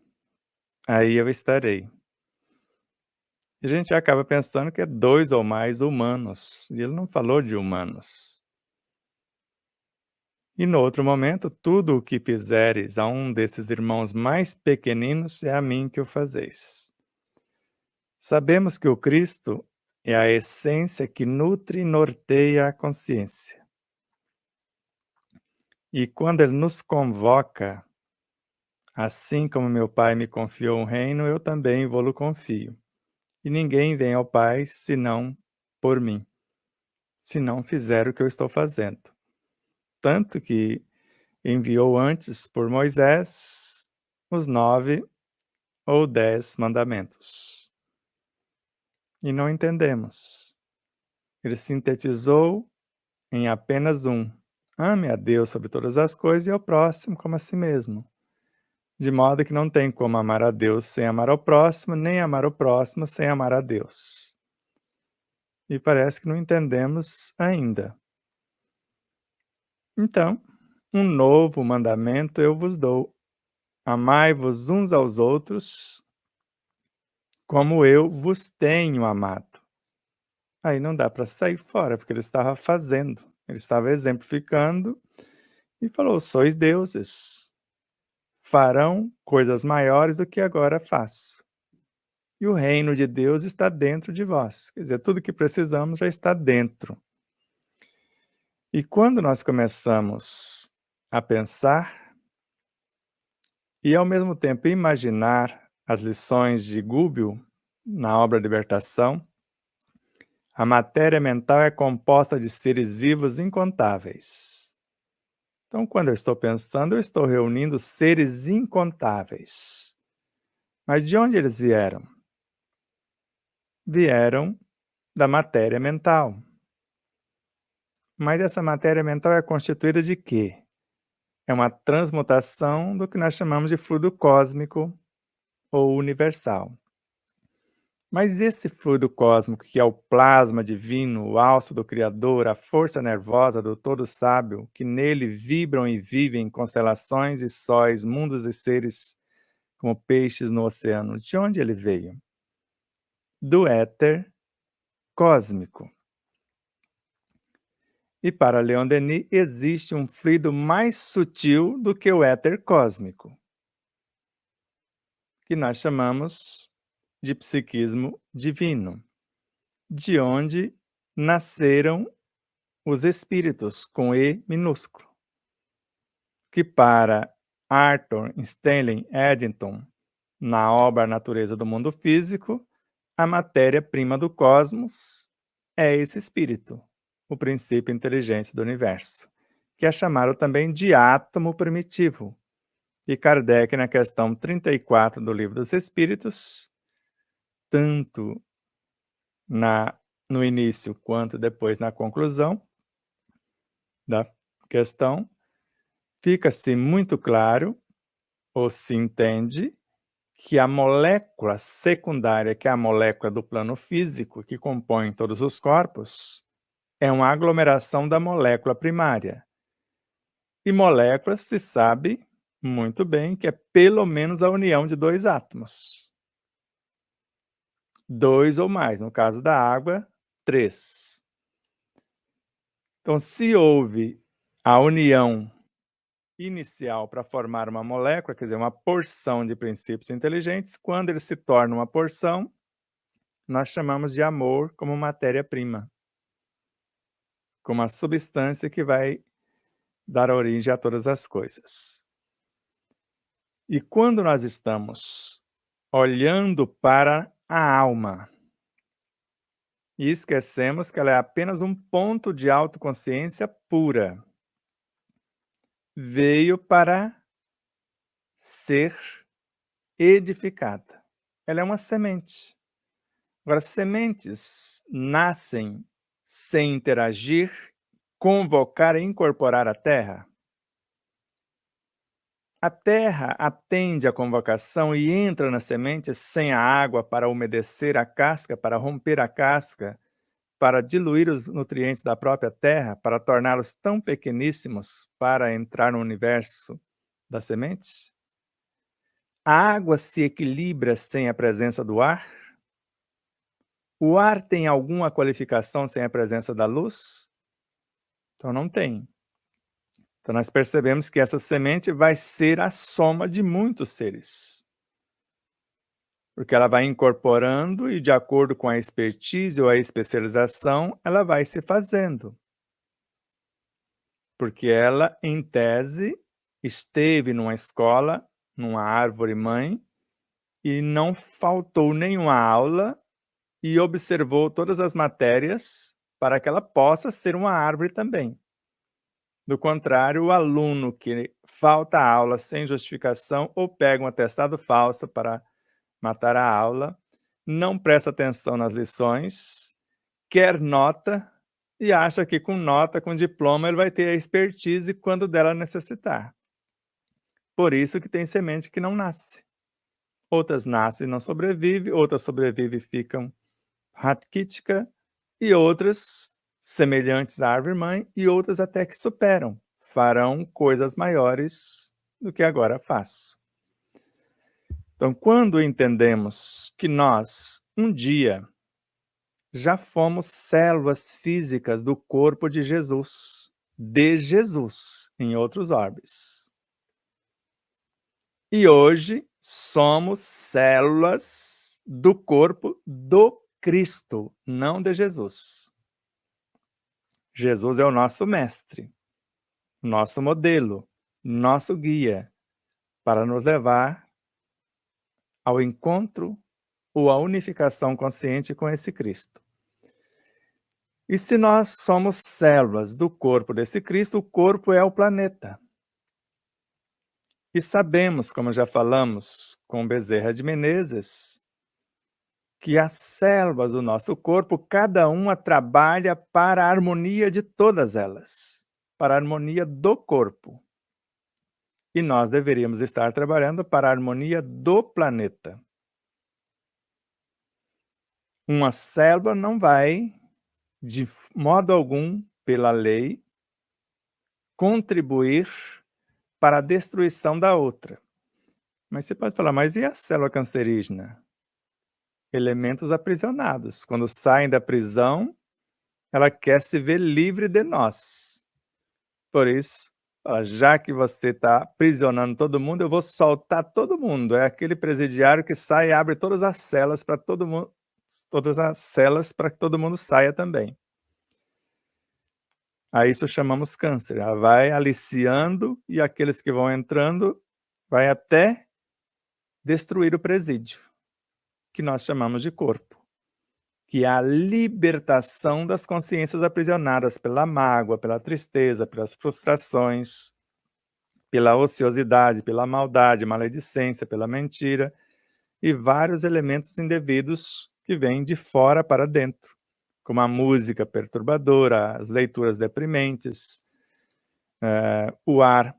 S4: aí eu estarei. E a gente acaba pensando que é 2 ou mais humanos, e ele não falou de humanos. E no outro momento, tudo o que fizeres a um desses irmãos mais pequeninos é a mim que o fazeis. Sabemos que o Cristo é a essência que nutre e norteia a consciência. E quando ele nos convoca, assim como meu Pai me confiou um reino, eu também vou-lo confio. E ninguém vem ao Pai senão por mim, se não fizer o que eu estou fazendo. Tanto que enviou antes por Moisés os 9 ou 10 mandamentos. E não entendemos. Ele sintetizou em apenas um: ame a Deus sobre todas as coisas e ao próximo como a si mesmo. De modo que não tem como amar a Deus sem amar ao próximo, nem amar o próximo sem amar a Deus. E parece que não entendemos ainda. Então, um novo mandamento eu vos dou: amai-vos uns aos outros, como eu vos tenho amado. Aí não dá para sair fora, porque ele estava fazendo, ele estava exemplificando e falou: sois deuses, farão coisas maiores do que agora faço. E o reino de Deus está dentro de vós. Quer dizer, tudo que precisamos já está dentro. E quando nós começamos a pensar e, ao mesmo tempo, imaginar as lições de Gubbio na obra Libertação, a matéria mental é composta de seres vivos incontáveis. Então, quando eu estou pensando, eu estou reunindo seres incontáveis. Mas de onde eles vieram? Vieram da matéria mental. Mas essa matéria mental é constituída de quê? É uma transmutação do que nós chamamos de fluido cósmico ou universal. Mas esse fluido cósmico, que é o plasma divino, o alço do Criador, a força nervosa do Todo Sábio, que nele vibram e vivem constelações e sóis, mundos e seres como peixes no oceano, de onde ele veio? Do éter cósmico. E para Leon Denis, existe um fluido mais sutil do que o éter cósmico, que nós chamamos de psiquismo divino, de onde nasceram os espíritos, com E minúsculo, que para Arthur Stanley Eddington, na obra Natureza do Mundo Físico, a matéria-prima do cosmos é esse espírito, o princípio inteligente do universo, que é chamado também de átomo primitivo. E Kardec, na questão 34 do Livro dos Espíritos, tanto no início quanto depois na conclusão da questão, fica-se muito claro, ou se entende, que a molécula secundária, que é a molécula do plano físico, que compõe todos os corpos, é uma aglomeração da molécula primária. E molécula se sabe muito bem que é pelo menos a união de 2 átomos. 2 ou mais. No caso da água, 3. Então, se houve a união inicial para formar uma molécula, quer dizer, uma porção de princípios inteligentes, quando ele se torna uma porção, nós chamamos de amor como matéria-prima, como a substância que vai dar origem a todas as coisas. E quando nós estamos olhando para a alma e esquecemos que ela é apenas um ponto de autoconsciência pura, veio para ser edificada. Ela é uma semente. Agora, sementes nascem sem interagir, convocar e incorporar a terra. A terra atende à convocação e entra na semente sem a água para umedecer a casca, para romper a casca, para diluir os nutrientes da própria terra, para torná-los tão pequeníssimos para entrar no universo da semente? A água se equilibra sem a presença do ar? O ar tem alguma qualificação sem a presença da luz? Então não tem. Então nós percebemos que essa semente vai ser a soma de muitos seres. Porque ela vai incorporando e de acordo com a expertise ou a especialização, ela vai se fazendo. Porque ela, em tese, esteve numa escola, numa árvore-mãe, e não faltou nenhuma aula e observou todas as matérias para que ela possa ser uma árvore também. Do contrário, o aluno que falta a aula sem justificação ou pega um atestado falso para matar a aula, não presta atenção nas lições, quer nota e acha que com nota, com diploma, ele vai ter a expertise quando dela necessitar. Por isso que tem semente que não nasce. Outras nascem e não sobrevivem, outras sobrevivem e ficam raquítica, e outras semelhantes à árvore-mãe, e outras até que superam, farão coisas maiores do que agora faço. Então, quando entendemos que nós, um dia, já fomos células físicas do corpo de Jesus, em outros orbes. E hoje somos células do corpo do Cristo, não de Jesus. Jesus é o nosso mestre, nosso modelo, nosso guia, para nos levar ao encontro ou à unificação consciente com esse Cristo. E se nós somos células do corpo desse Cristo, o corpo é o planeta. E sabemos, como já falamos com Bezerra de Menezes, que as células do nosso corpo, cada uma trabalha para a harmonia de todas elas, para a harmonia do corpo. E nós deveríamos estar trabalhando para a harmonia do planeta. Uma célula não vai, de modo algum, pela lei, contribuir para a destruição da outra. Mas você pode falar, mas e a célula cancerígena? Elementos aprisionados. Quando saem da prisão, ela quer se ver livre de nós. Por isso, já que você está aprisionando todo mundo, eu vou soltar todo mundo. É aquele presidiário que sai e abre todas as celas para todo mundo, todas as celas para que todo mundo saia também. A isso chamamos câncer. Ela vai aliciando e aqueles que vão entrando vai até destruir o presídio, que nós chamamos de corpo, que é a libertação das consciências aprisionadas pela mágoa, pela tristeza, pelas frustrações, pela ociosidade, pela maldade, maledicência, pela mentira e vários elementos indevidos que vêm de fora para dentro, como a música perturbadora, as leituras deprimentes, o ar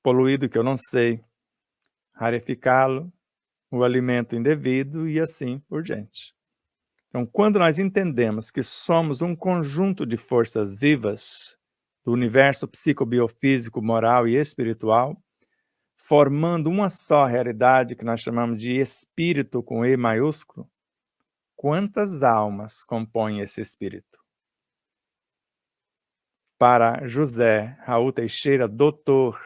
S4: poluído que eu não sei rarificá-lo, o alimento indevido e assim por diante. Então, quando nós entendemos que somos um conjunto de forças vivas do universo psicobiofísico, moral e espiritual, formando uma só realidade que nós chamamos de espírito com E maiúsculo, quantas almas compõem esse espírito? Para José Raul Teixeira, doutor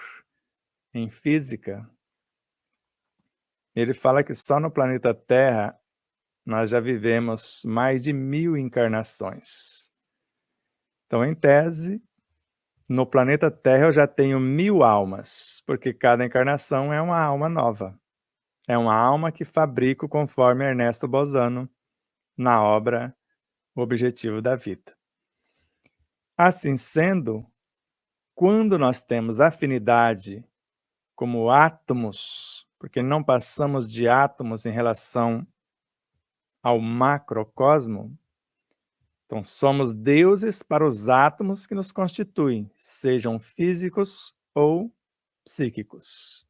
S4: em física, ele fala que só no planeta Terra nós já vivemos mais de 1000 encarnações. Então, em tese, no planeta Terra eu já tenho 1000 almas, porque cada encarnação é uma alma nova. É uma alma que fabrico conforme Ernesto Bozano na obra O Objetivo da Vida. Assim sendo, quando nós temos afinidade como átomos, porque não passamos de átomos em relação ao macrocosmo, então somos deuses para os átomos que nos constituem, sejam físicos ou psíquicos.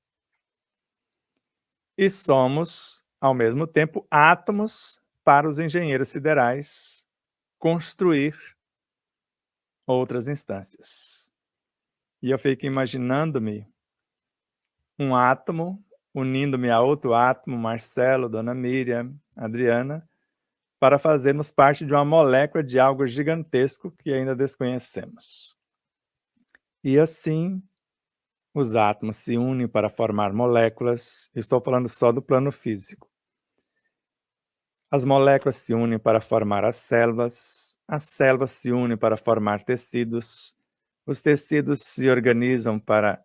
S4: E somos, ao mesmo tempo, átomos para os engenheiros siderais construir outras instâncias. E eu fico imaginando-me um átomo unindo-me a outro átomo, Marcelo, Dona Miriam, Adriana, para fazermos parte de uma molécula de algo gigantesco que ainda desconhecemos. E assim, os átomos se unem para formar moléculas. Eu estou falando só do plano físico. As moléculas se unem para formar as células se unem para formar tecidos, os tecidos se organizam para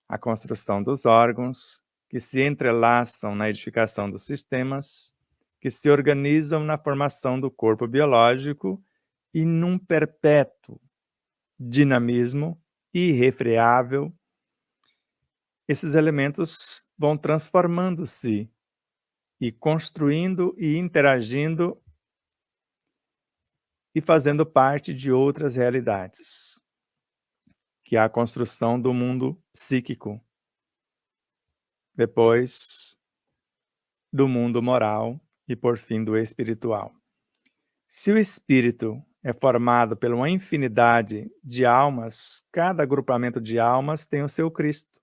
S4: a construção dos órgãos, que se entrelaçam na edificação dos sistemas, que se organizam na formação do corpo biológico e num perpétuo dinamismo irrefreável. Esses elementos vão transformando-se e construindo e interagindo e fazendo parte de outras realidades, que é a construção do mundo psíquico, depois do mundo moral e, por fim, do espiritual. Se o espírito é formado por uma infinidade de almas, cada agrupamento de almas tem o seu Cristo,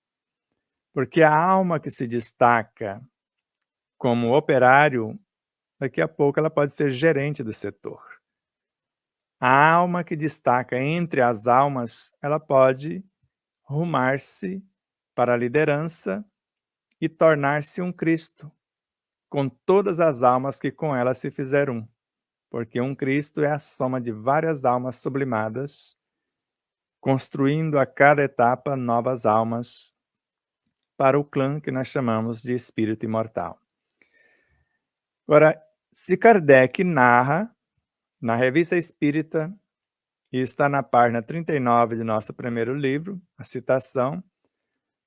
S4: porque a alma que se destaca como operário, daqui a pouco ela pode ser gerente do setor. A alma que destaca entre as almas, ela pode rumar-se para a liderança e tornar-se um Cristo, com todas as almas que com ela se fizeram um, porque um Cristo é a soma de várias almas sublimadas, construindo a cada etapa novas almas para o clã que nós chamamos de espírito imortal. Agora, se Kardec narra na Revista Espírita, e está na página 39 de nosso primeiro livro, a citação,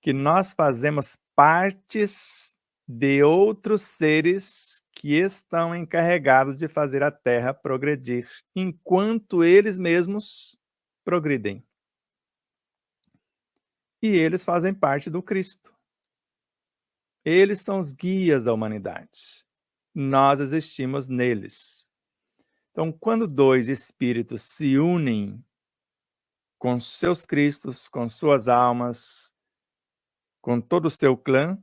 S4: que nós fazemos partes de outros seres que estão encarregados de fazer a Terra progredir, enquanto eles mesmos progridem. E eles fazem parte do Cristo. Eles são os guias da humanidade. Nós existimos neles. Então, quando dois espíritos se unem com seus Cristos, com suas almas, com todo o seu clã,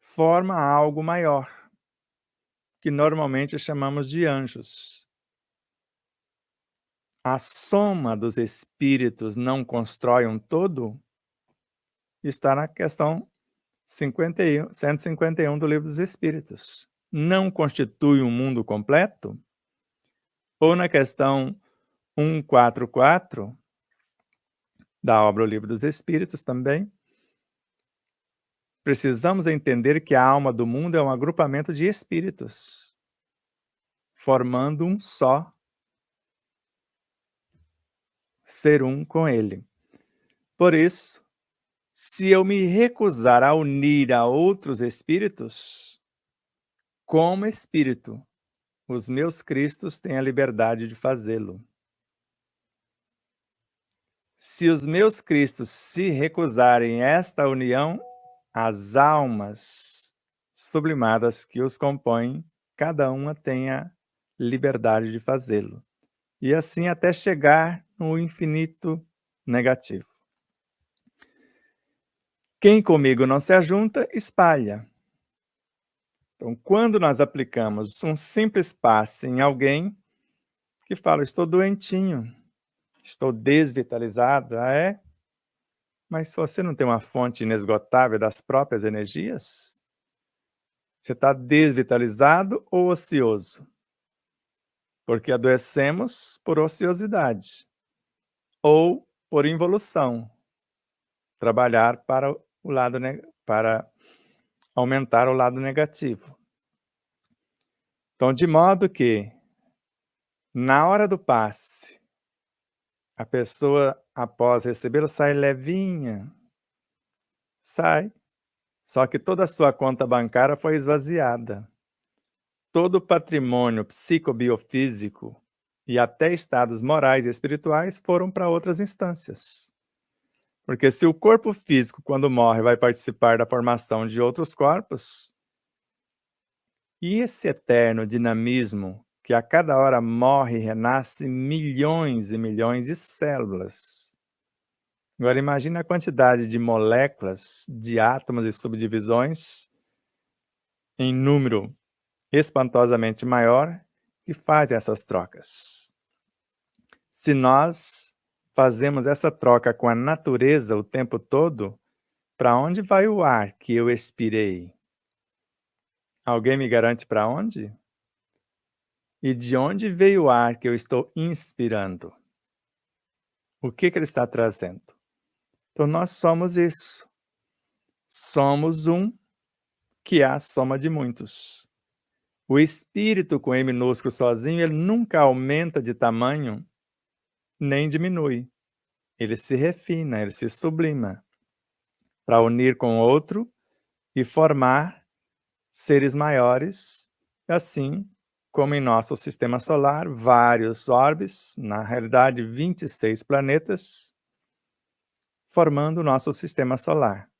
S4: forma algo maior, que normalmente chamamos de anjos. A soma dos espíritos não constrói um todo? Está na questão 151 do Livro dos Espíritos. Não constitui um mundo completo? Ou na questão 144 da obra O Livro dos Espíritos também, precisamos entender que a alma do mundo é um agrupamento de espíritos, formando um só, ser um com ele. Por isso, se eu me recusar a unir a outros espíritos, como espírito, os meus Cristos têm a liberdade de fazê-lo. Se os meus Cristos se recusarem esta união, as almas sublimadas que os compõem, cada uma tem a liberdade de fazê-lo. E assim até chegar no infinito negativo. Quem comigo não se ajunta, espalha. Então, quando nós aplicamos um simples passe em alguém que fala, estou doentinho, estou desvitalizado, é? Mas se você não tem uma fonte inesgotável das próprias energias, você está desvitalizado ou ocioso? Porque adoecemos por ociosidade ou por involução, trabalhar para o lado para aumentar o lado negativo. Então, de modo que na hora do passe, a pessoa após recebê-lo sai levinha, sai. Só que toda a sua conta bancária foi esvaziada. Todo o patrimônio psicobiofísico e até estados morais e espirituais foram para outras instâncias. Porque se o corpo físico, quando morre, vai participar da formação de outros corpos, e esse eterno dinamismo que a cada hora morre e renasce milhões e milhões de células. Agora imagine a quantidade de moléculas, de átomos e subdivisões em número espantosamente maior que fazem essas trocas. Se nós fazemos essa troca com a natureza o tempo todo, para onde vai o ar que eu expirei? Alguém me garante para onde? E de onde veio o ar que eu estou inspirando? O que ele está trazendo? Então nós somos isso. Somos um que é a soma de muitos. O espírito com E minúsculo sozinho, ele nunca aumenta de tamanho, nem diminui. Ele se refina, ele se sublima, para unir com outro e formar seres maiores, assim como em nosso sistema solar, vários orbes, na realidade 26 planetas, formando o nosso sistema solar.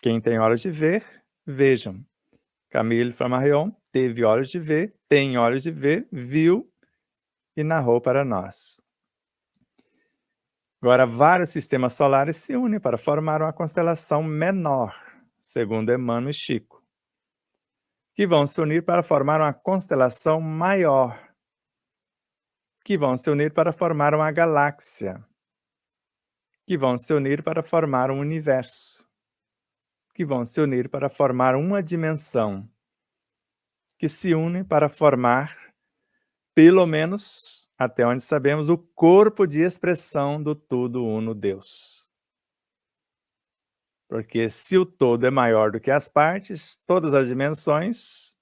S4: Quem tem olhos de ver, vejam. Camille Flammarion teve olhos de ver, tem olhos de ver, viu e narrou para nós. Agora, vários sistemas solares se unem para formar uma constelação menor, segundo Emmanuel e Chico, que vão se unir para formar uma constelação maior, que vão se unir para formar uma galáxia, que vão se unir para formar um universo, que vão se unir para formar uma dimensão, que se unem para formar, pelo menos, até onde sabemos, o corpo de expressão do Tudo Uno Deus. Porque se o todo é maior do que as partes, todas as dimensões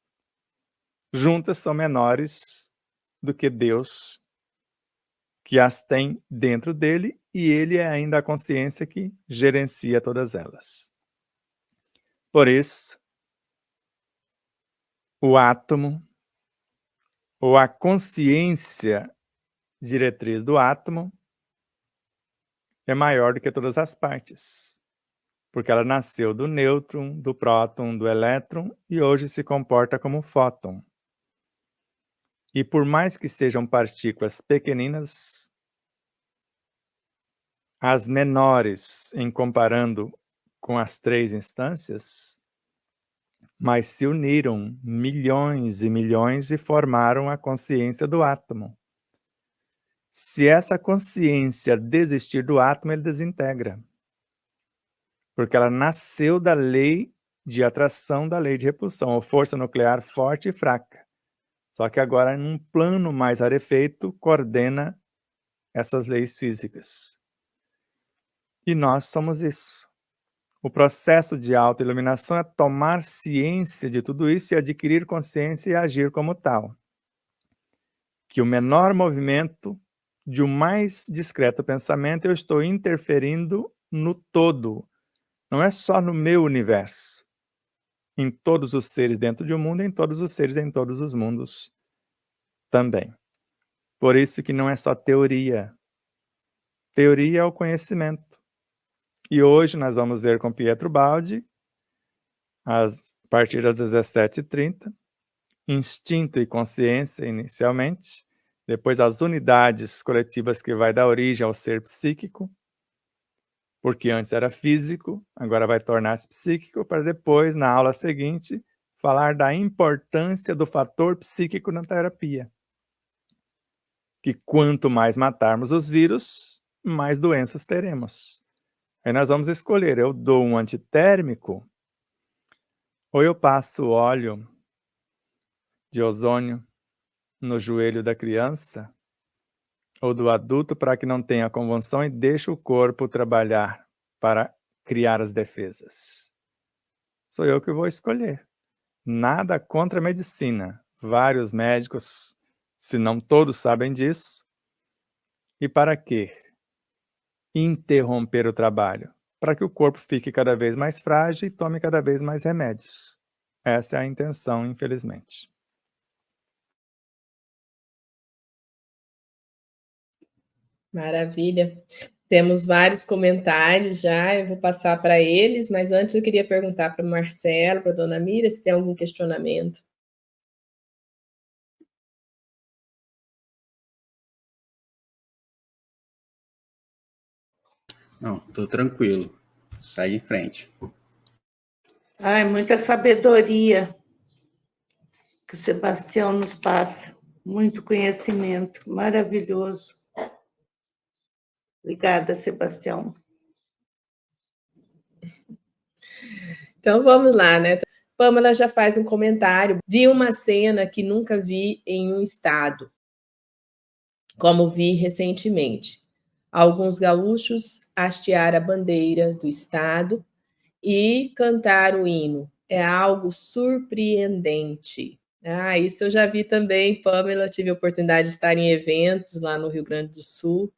S4: juntas são menores do que Deus, que as tem dentro dele, e ele é ainda a consciência que gerencia todas elas. Por isso, o átomo, ou a consciência diretriz do átomo, é maior do que todas as partes, porque ela nasceu do nêutron, do próton, do elétron e hoje se comporta como fóton. E por mais que sejam partículas pequeninas, as menores em comparando com as três instâncias, mas se uniram milhões e milhões e formaram a consciência do átomo. Se essa consciência desistir do átomo, ele desintegra. Porque ela nasceu da lei de atração, da lei de repulsão, ou força nuclear forte e fraca. Só que agora, num plano mais rarefeito, coordena essas leis físicas. E nós somos isso. O processo de autoiluminação é tomar ciência de tudo isso e adquirir consciência e agir como tal. Que o menor movimento de um mais discreto pensamento, eu estou interferindo no todo. Não é só no meu universo. Em todos os seres dentro de um mundo, em todos os seres em todos os mundos também. Por isso que não é só teoria. Teoria é o conhecimento. E hoje nós vamos ver com Pietro Baldi, a partir das 17h30, instinto e consciência inicialmente, depois as unidades coletivas que vai dar origem ao ser psíquico, porque antes era físico, agora vai tornar-se psíquico, para depois, na aula seguinte, falar da importância do fator psíquico na terapia. Que quanto mais matarmos os vírus, mais doenças teremos. Aí nós vamos escolher, eu dou um antitérmico, ou eu passo óleo de ozônio no joelho da criança ou do adulto para que não tenha convulsão e deixe o corpo trabalhar para criar as defesas. Sou eu que vou escolher. Nada contra a medicina. Vários médicos, se não todos, sabem disso. E para quê? Interromper o trabalho. Para que o corpo fique cada vez mais frágil e tome cada vez mais remédios. Essa é a intenção, infelizmente.
S1: Maravilha. Temos vários comentários já, eu vou passar para eles, mas antes eu queria perguntar para o Marcelo, para a dona Mira, se tem algum questionamento.
S3: Não, tô tranquilo. Segue em frente.
S2: Ai, muita sabedoria que o Sebastião nos passa. Muito conhecimento, maravilhoso. Obrigada, Sebastião.
S1: Então vamos lá, né? Pamela já faz um comentário. Vi uma cena que nunca vi em um estado, como vi recentemente. Alguns gaúchos hastear a bandeira do estado e cantar o hino. É algo surpreendente. Ah, isso eu já vi também, Pamela. Tive a oportunidade de estar em eventos lá no Rio Grande do Sul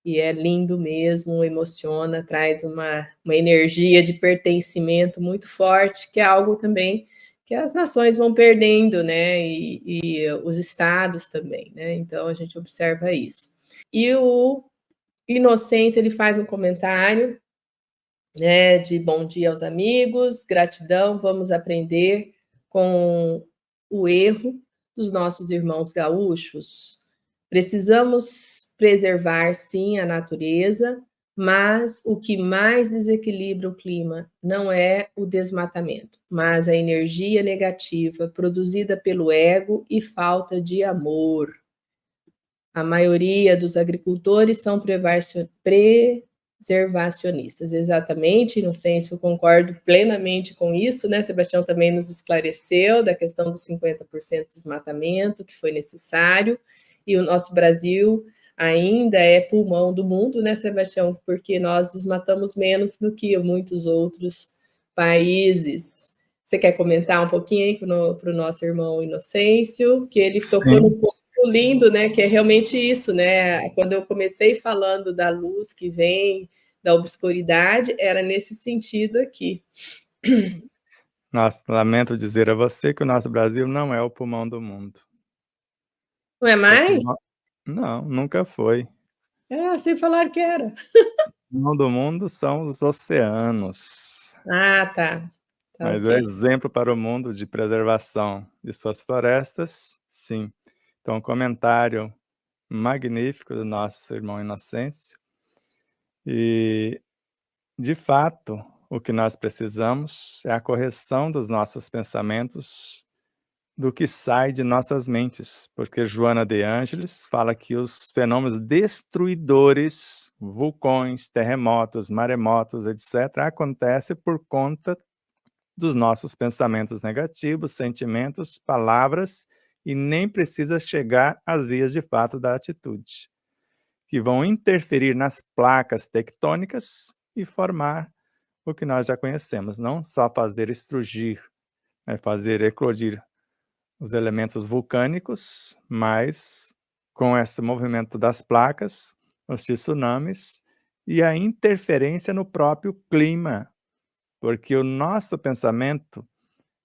S1: e é lindo mesmo, emociona, traz uma energia de pertencimento muito forte, que é algo também que as nações vão perdendo, né? E os estados também, né? Então a gente observa isso. E o Inocêncio ele faz um comentário, né, de bom dia aos amigos, gratidão, vamos aprender com o erro dos nossos irmãos gaúchos. Precisamos preservar, sim, a natureza, mas o que mais desequilibra o clima não é o desmatamento, mas a energia negativa produzida pelo ego e falta de amor. A maioria dos agricultores são preservacionistas. Exatamente, Inocêncio, eu concordo plenamente com isso, né? Sebastião também nos esclareceu da questão dos 50% de desmatamento que foi necessário, e o nosso Brasil ainda é pulmão do mundo, né, Sebastião? Porque nós desmatamos menos do que muitos outros países. Você quer comentar um pouquinho aí para o nosso irmão Inocêncio, que ele tocou no ponto lindo, né? Que é realmente isso, né? Quando eu comecei falando da luz que vem da obscuridade, era nesse sentido aqui.
S4: Nossa, lamento dizer a você que o nosso Brasil não é o pulmão do mundo.
S1: Não é mais?
S4: Não, nunca foi.
S1: Sem falar que era.
S4: O pulmão do mundo são os oceanos.
S1: Ah, tá.
S4: Mas
S1: Okay.
S4: o exemplo para o mundo de preservação de suas florestas, sim. Então, um comentário magnífico do nosso irmão Inocêncio. E, de fato, o que nós precisamos é a correção dos nossos pensamentos, do que sai de nossas mentes, porque Joana de Ângeles fala que os fenômenos destruidores, vulcões, terremotos, maremotos, etc., acontecem por conta dos nossos pensamentos negativos, sentimentos, palavras, e nem precisa chegar às vias de fato da atitude, que vão interferir nas placas tectônicas e formar o que nós já conhecemos, não só fazer estrugir, fazer eclodir os elementos vulcânicos, mas com esse movimento das placas, os tsunamis e a interferência no próprio clima, porque o nosso pensamento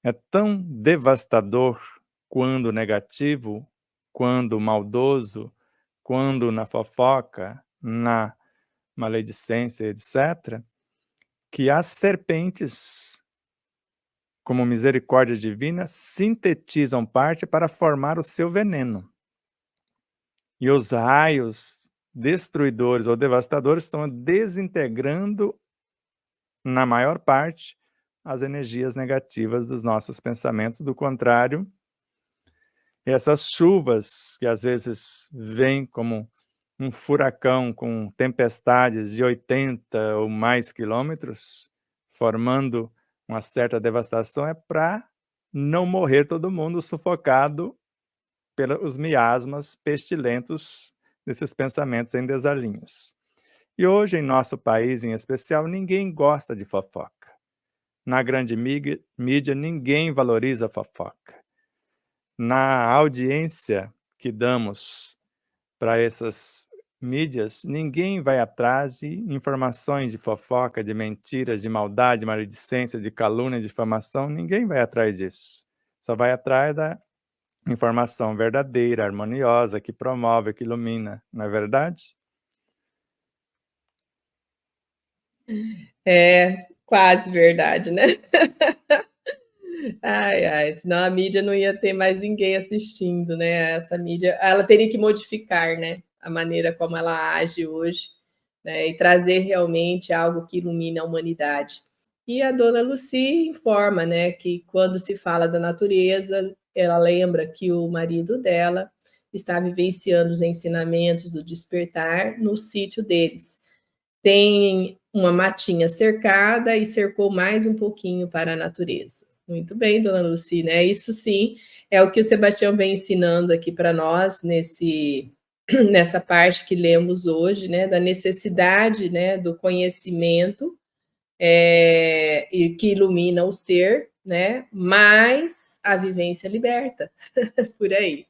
S4: é tão devastador quando negativo, quando maldoso, quando na fofoca, na maledicência, etc., que as serpentes, como misericórdia divina, sintetizam parte para formar o seu veneno. E os raios destruidores ou devastadores estão desintegrando na maior parte, as energias negativas dos nossos pensamentos. Do contrário, essas chuvas que às vezes vêm como um furacão com tempestades de 80 ou mais quilômetros, formando uma certa devastação, é para não morrer todo mundo sufocado pelos miasmas pestilentos desses pensamentos em desalinhos. E hoje, em nosso país em especial, ninguém gosta de fofoca. Na grande mídia, ninguém valoriza a fofoca. Na audiência que damos para essas mídias, ninguém vai atrás de informações de fofoca, de mentiras, de maldade, de maledicência, de calúnia, de difamação. Ninguém vai atrás disso. Só vai atrás da informação verdadeira, harmoniosa, que promove, que ilumina. Não é verdade?
S1: É quase verdade, né? Ai, senão a mídia não ia ter mais ninguém assistindo, né? Essa mídia, ela teria que modificar, né? A maneira como ela age hoje, né? E trazer realmente algo que ilumine a humanidade. E a dona Lucy informa, né, que quando se fala da natureza, ela lembra que o marido dela está vivenciando os ensinamentos do despertar no sítio deles. Tem uma matinha cercada e cercou mais um pouquinho para a natureza. Muito bem, dona Lucy, né? Isso sim é o que o Sebastião vem ensinando aqui para nós nessa parte que lemos hoje, né? Da necessidade, né? Do conhecimento e que ilumina o ser, né? Mas a vivência liberta, por aí.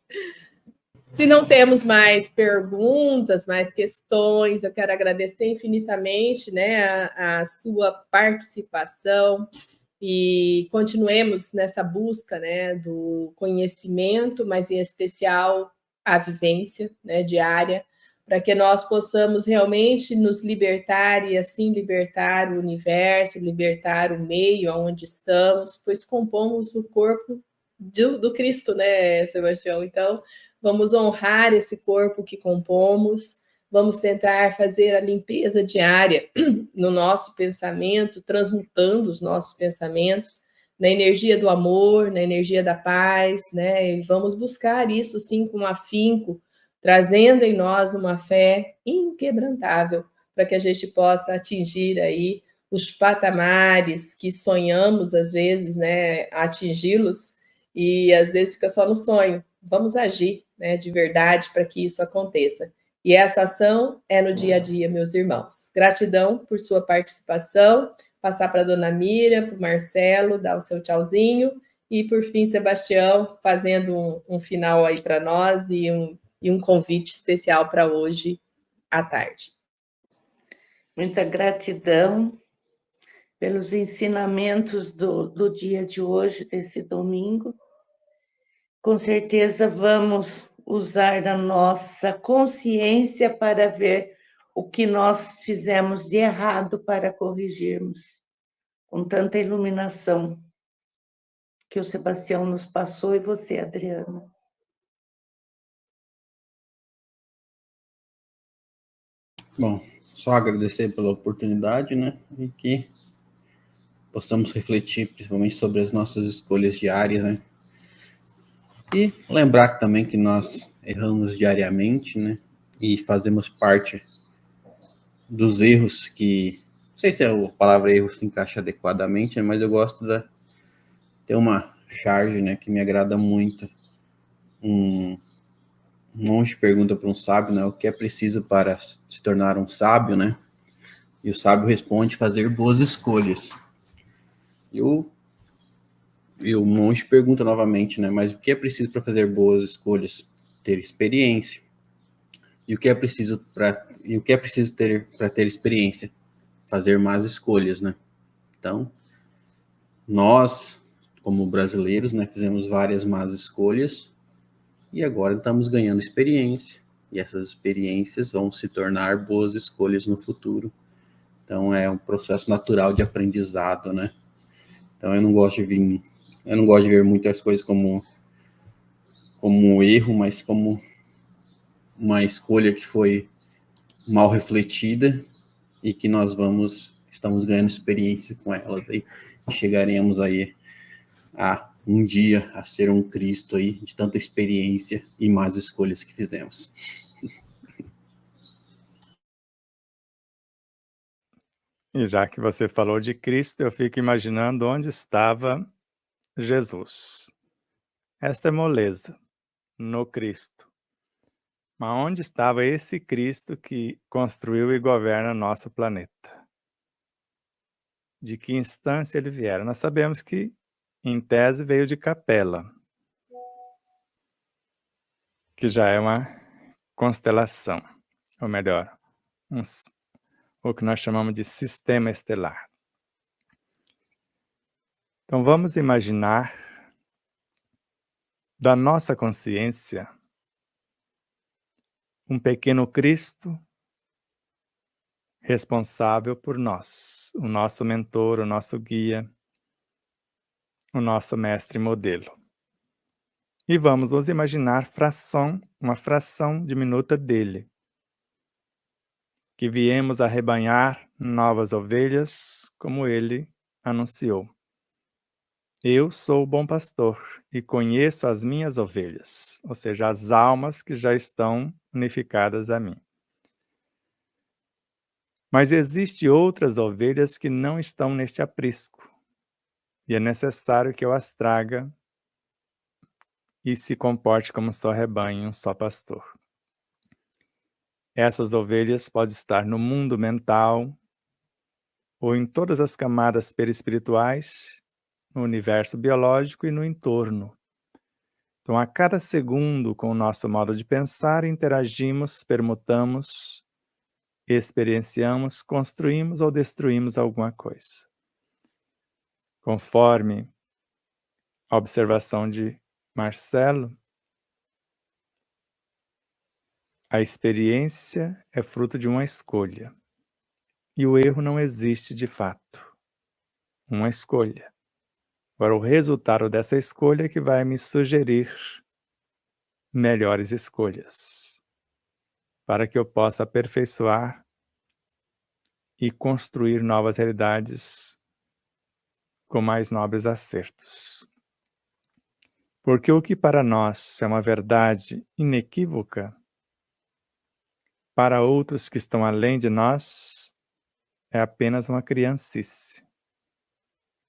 S1: Se não temos mais perguntas, mais questões, eu quero agradecer infinitamente, né, a sua participação e continuemos nessa busca, né, do conhecimento, mas em especial a vivência, né, diária, para que nós possamos realmente nos libertar e assim libertar o universo, libertar o meio onde estamos, pois compomos o corpo do Cristo, né, Sebastião? Então, vamos honrar esse corpo que compomos, vamos tentar fazer a limpeza diária no nosso pensamento, transmutando os nossos pensamentos na energia do amor, na energia da paz, né? E vamos buscar isso sim com afinco, trazendo em nós uma fé inquebrantável para que a gente possa atingir aí os patamares que sonhamos às vezes, né, atingi-los e às vezes fica só no sonho. Vamos agir, né, de verdade para que isso aconteça. E essa ação é no dia a dia, meus irmãos. Gratidão por sua participação. Passar para a dona Mira, para o Marcelo, dar o seu tchauzinho. E, por fim, Sebastião, fazendo um final aí para nós e um convite especial para hoje à tarde.
S2: Muita gratidão pelos ensinamentos do dia de hoje, desse domingo. Com certeza vamos usar a nossa consciência para ver o que nós fizemos de errado para corrigirmos, com tanta iluminação que o Sebastião nos passou e você, Adriana.
S3: Bom, só agradecer pela oportunidade, né? E que possamos refletir principalmente sobre as nossas escolhas diárias, né? E lembrar também que nós erramos diariamente, né? E fazemos parte dos erros que... Não sei se a palavra erro se encaixa adequadamente, né? Mas eu gosto de ter uma charge, né? Que me agrada muito. Um monge pergunta para um sábio, né? O que é preciso para se tornar um sábio, né? E o sábio responde: fazer boas escolhas. E o monge pergunta novamente, né? Mas o que é preciso para fazer boas escolhas? Ter experiência. E o que é preciso ter para ter experiência? Fazer más escolhas, né? Então, nós, como brasileiros, né, fizemos várias más escolhas e agora estamos ganhando experiência. E essas experiências vão se tornar boas escolhas no futuro. Então, é um processo natural de aprendizado, né? Então, eu não gosto de ver muitas coisas como um erro, mas como uma escolha que foi mal refletida e que nós vamos estamos ganhando experiência com elas aí, e chegaremos aí a um dia a ser um Cristo aí, de tanta experiência e más escolhas que fizemos.
S4: E já que você falou de Cristo, eu fico imaginando onde estava Jesus. Esta é moleza, no Cristo. Mas onde estava esse Cristo que construiu e governa nosso planeta? De que instância ele viera? Nós sabemos que, em tese, veio de Capela, que já é uma constelação, ou melhor, o que nós chamamos de sistema estelar. Então vamos imaginar da nossa consciência um pequeno Cristo responsável por nós, o nosso mentor, o nosso guia, o nosso mestre modelo. E vamos nos imaginar uma fração diminuta dele, que viemos arrebanhar novas ovelhas, como ele anunciou. Eu sou o bom pastor e conheço as minhas ovelhas, ou seja, as almas que já estão unificadas a mim. Mas existem outras ovelhas que não estão neste aprisco, e é necessário que eu as traga e se comporte como só rebanho, um só pastor. Essas ovelhas podem estar no mundo mental ou em todas as camadas perispirituais, no universo biológico e no entorno. Então, a cada segundo, com o nosso modo de pensar, interagimos, permutamos, experienciamos, construímos ou destruímos alguma coisa. Conforme a observação de Marcelo, a experiência é fruto de uma escolha. E o erro não existe de fato. Uma escolha. Agora, o resultado dessa escolha é que vai me sugerir melhores escolhas, para que eu possa aperfeiçoar e construir novas realidades com mais nobres acertos. Porque o que para nós é uma verdade inequívoca, para outros que estão além de nós, é apenas uma criancice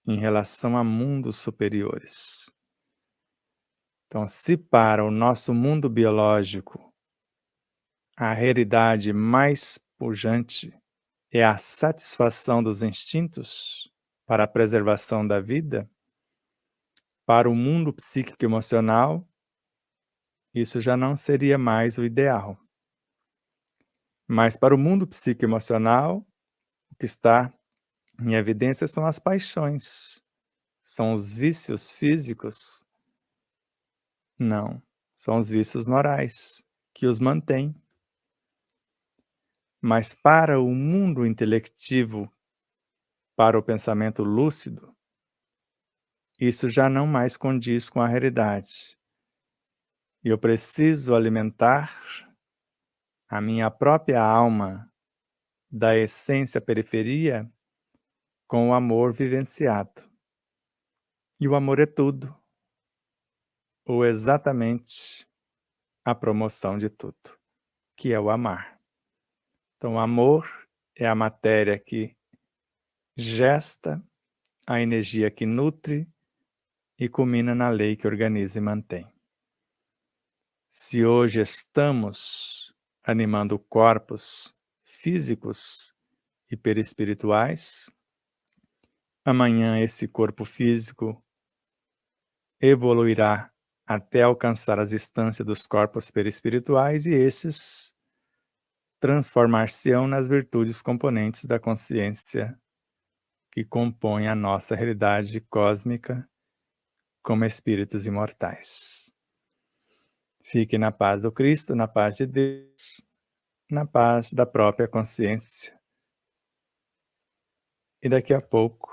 S4: em relação a mundos superiores. Então, se para o nosso mundo biológico a realidade mais pujante é a satisfação dos instintos para a preservação da vida, para o mundo psíquico e emocional, isso já não seria mais o ideal. Mas para o mundo psíquico e emocional, o que está em evidência são as paixões, são os vícios físicos. Não, são os vícios morais que os mantêm. Mas para o mundo intelectivo, para o pensamento lúcido, isso já não mais condiz com a realidade. E eu preciso alimentar a minha própria alma da essência periferia com o amor vivenciado. E o amor é tudo, ou exatamente a promoção de tudo, que é o amar. Então, o amor é a matéria que gesta, a energia que nutre e culmina na lei que organiza e mantém. Se hoje estamos animando corpos físicos e perispirituais, amanhã esse corpo físico evoluirá até alcançar as instâncias dos corpos perispirituais e esses transformar-se-ão nas virtudes componentes da consciência que compõem a nossa realidade cósmica como espíritos imortais. Fique na paz do Cristo, na paz de Deus, na paz da própria consciência. E daqui a pouco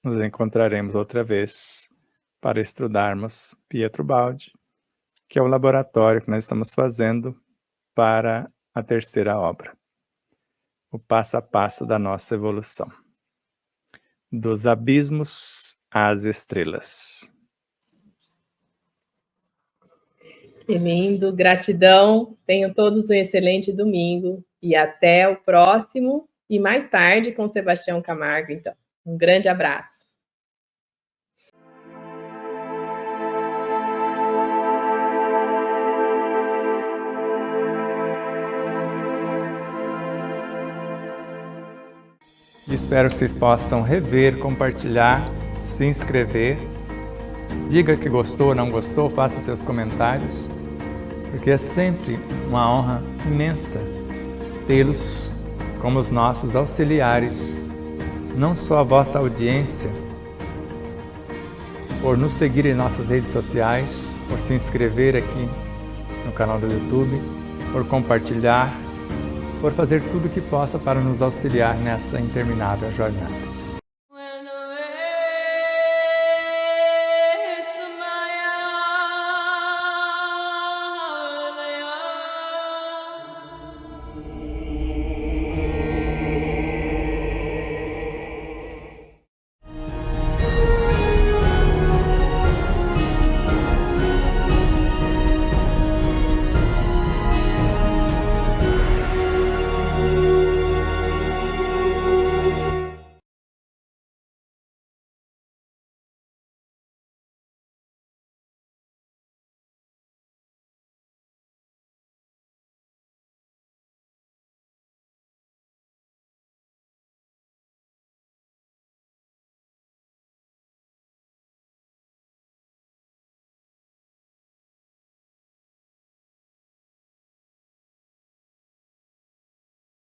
S4: nos encontraremos outra vez para estudarmos Pietro Baldi, que é o laboratório que nós estamos fazendo para a terceira obra. o passo a passo da nossa evolução. Dos abismos às estrelas.
S1: Que lindo, gratidão. Tenham todos um excelente domingo e até o próximo e mais tarde com Sebastião Camargo, então. Um grande abraço.
S4: Espero que vocês possam rever, compartilhar, se inscrever. Diga que gostou ou não gostou, faça seus comentários, porque é sempre uma honra imensa tê-los como os nossos auxiliares, não só a vossa audiência, por nos seguir em nossas redes sociais, por se inscrever aqui no canal do YouTube, por compartilhar, por fazer tudo o que possa para nos auxiliar nessa interminável jornada.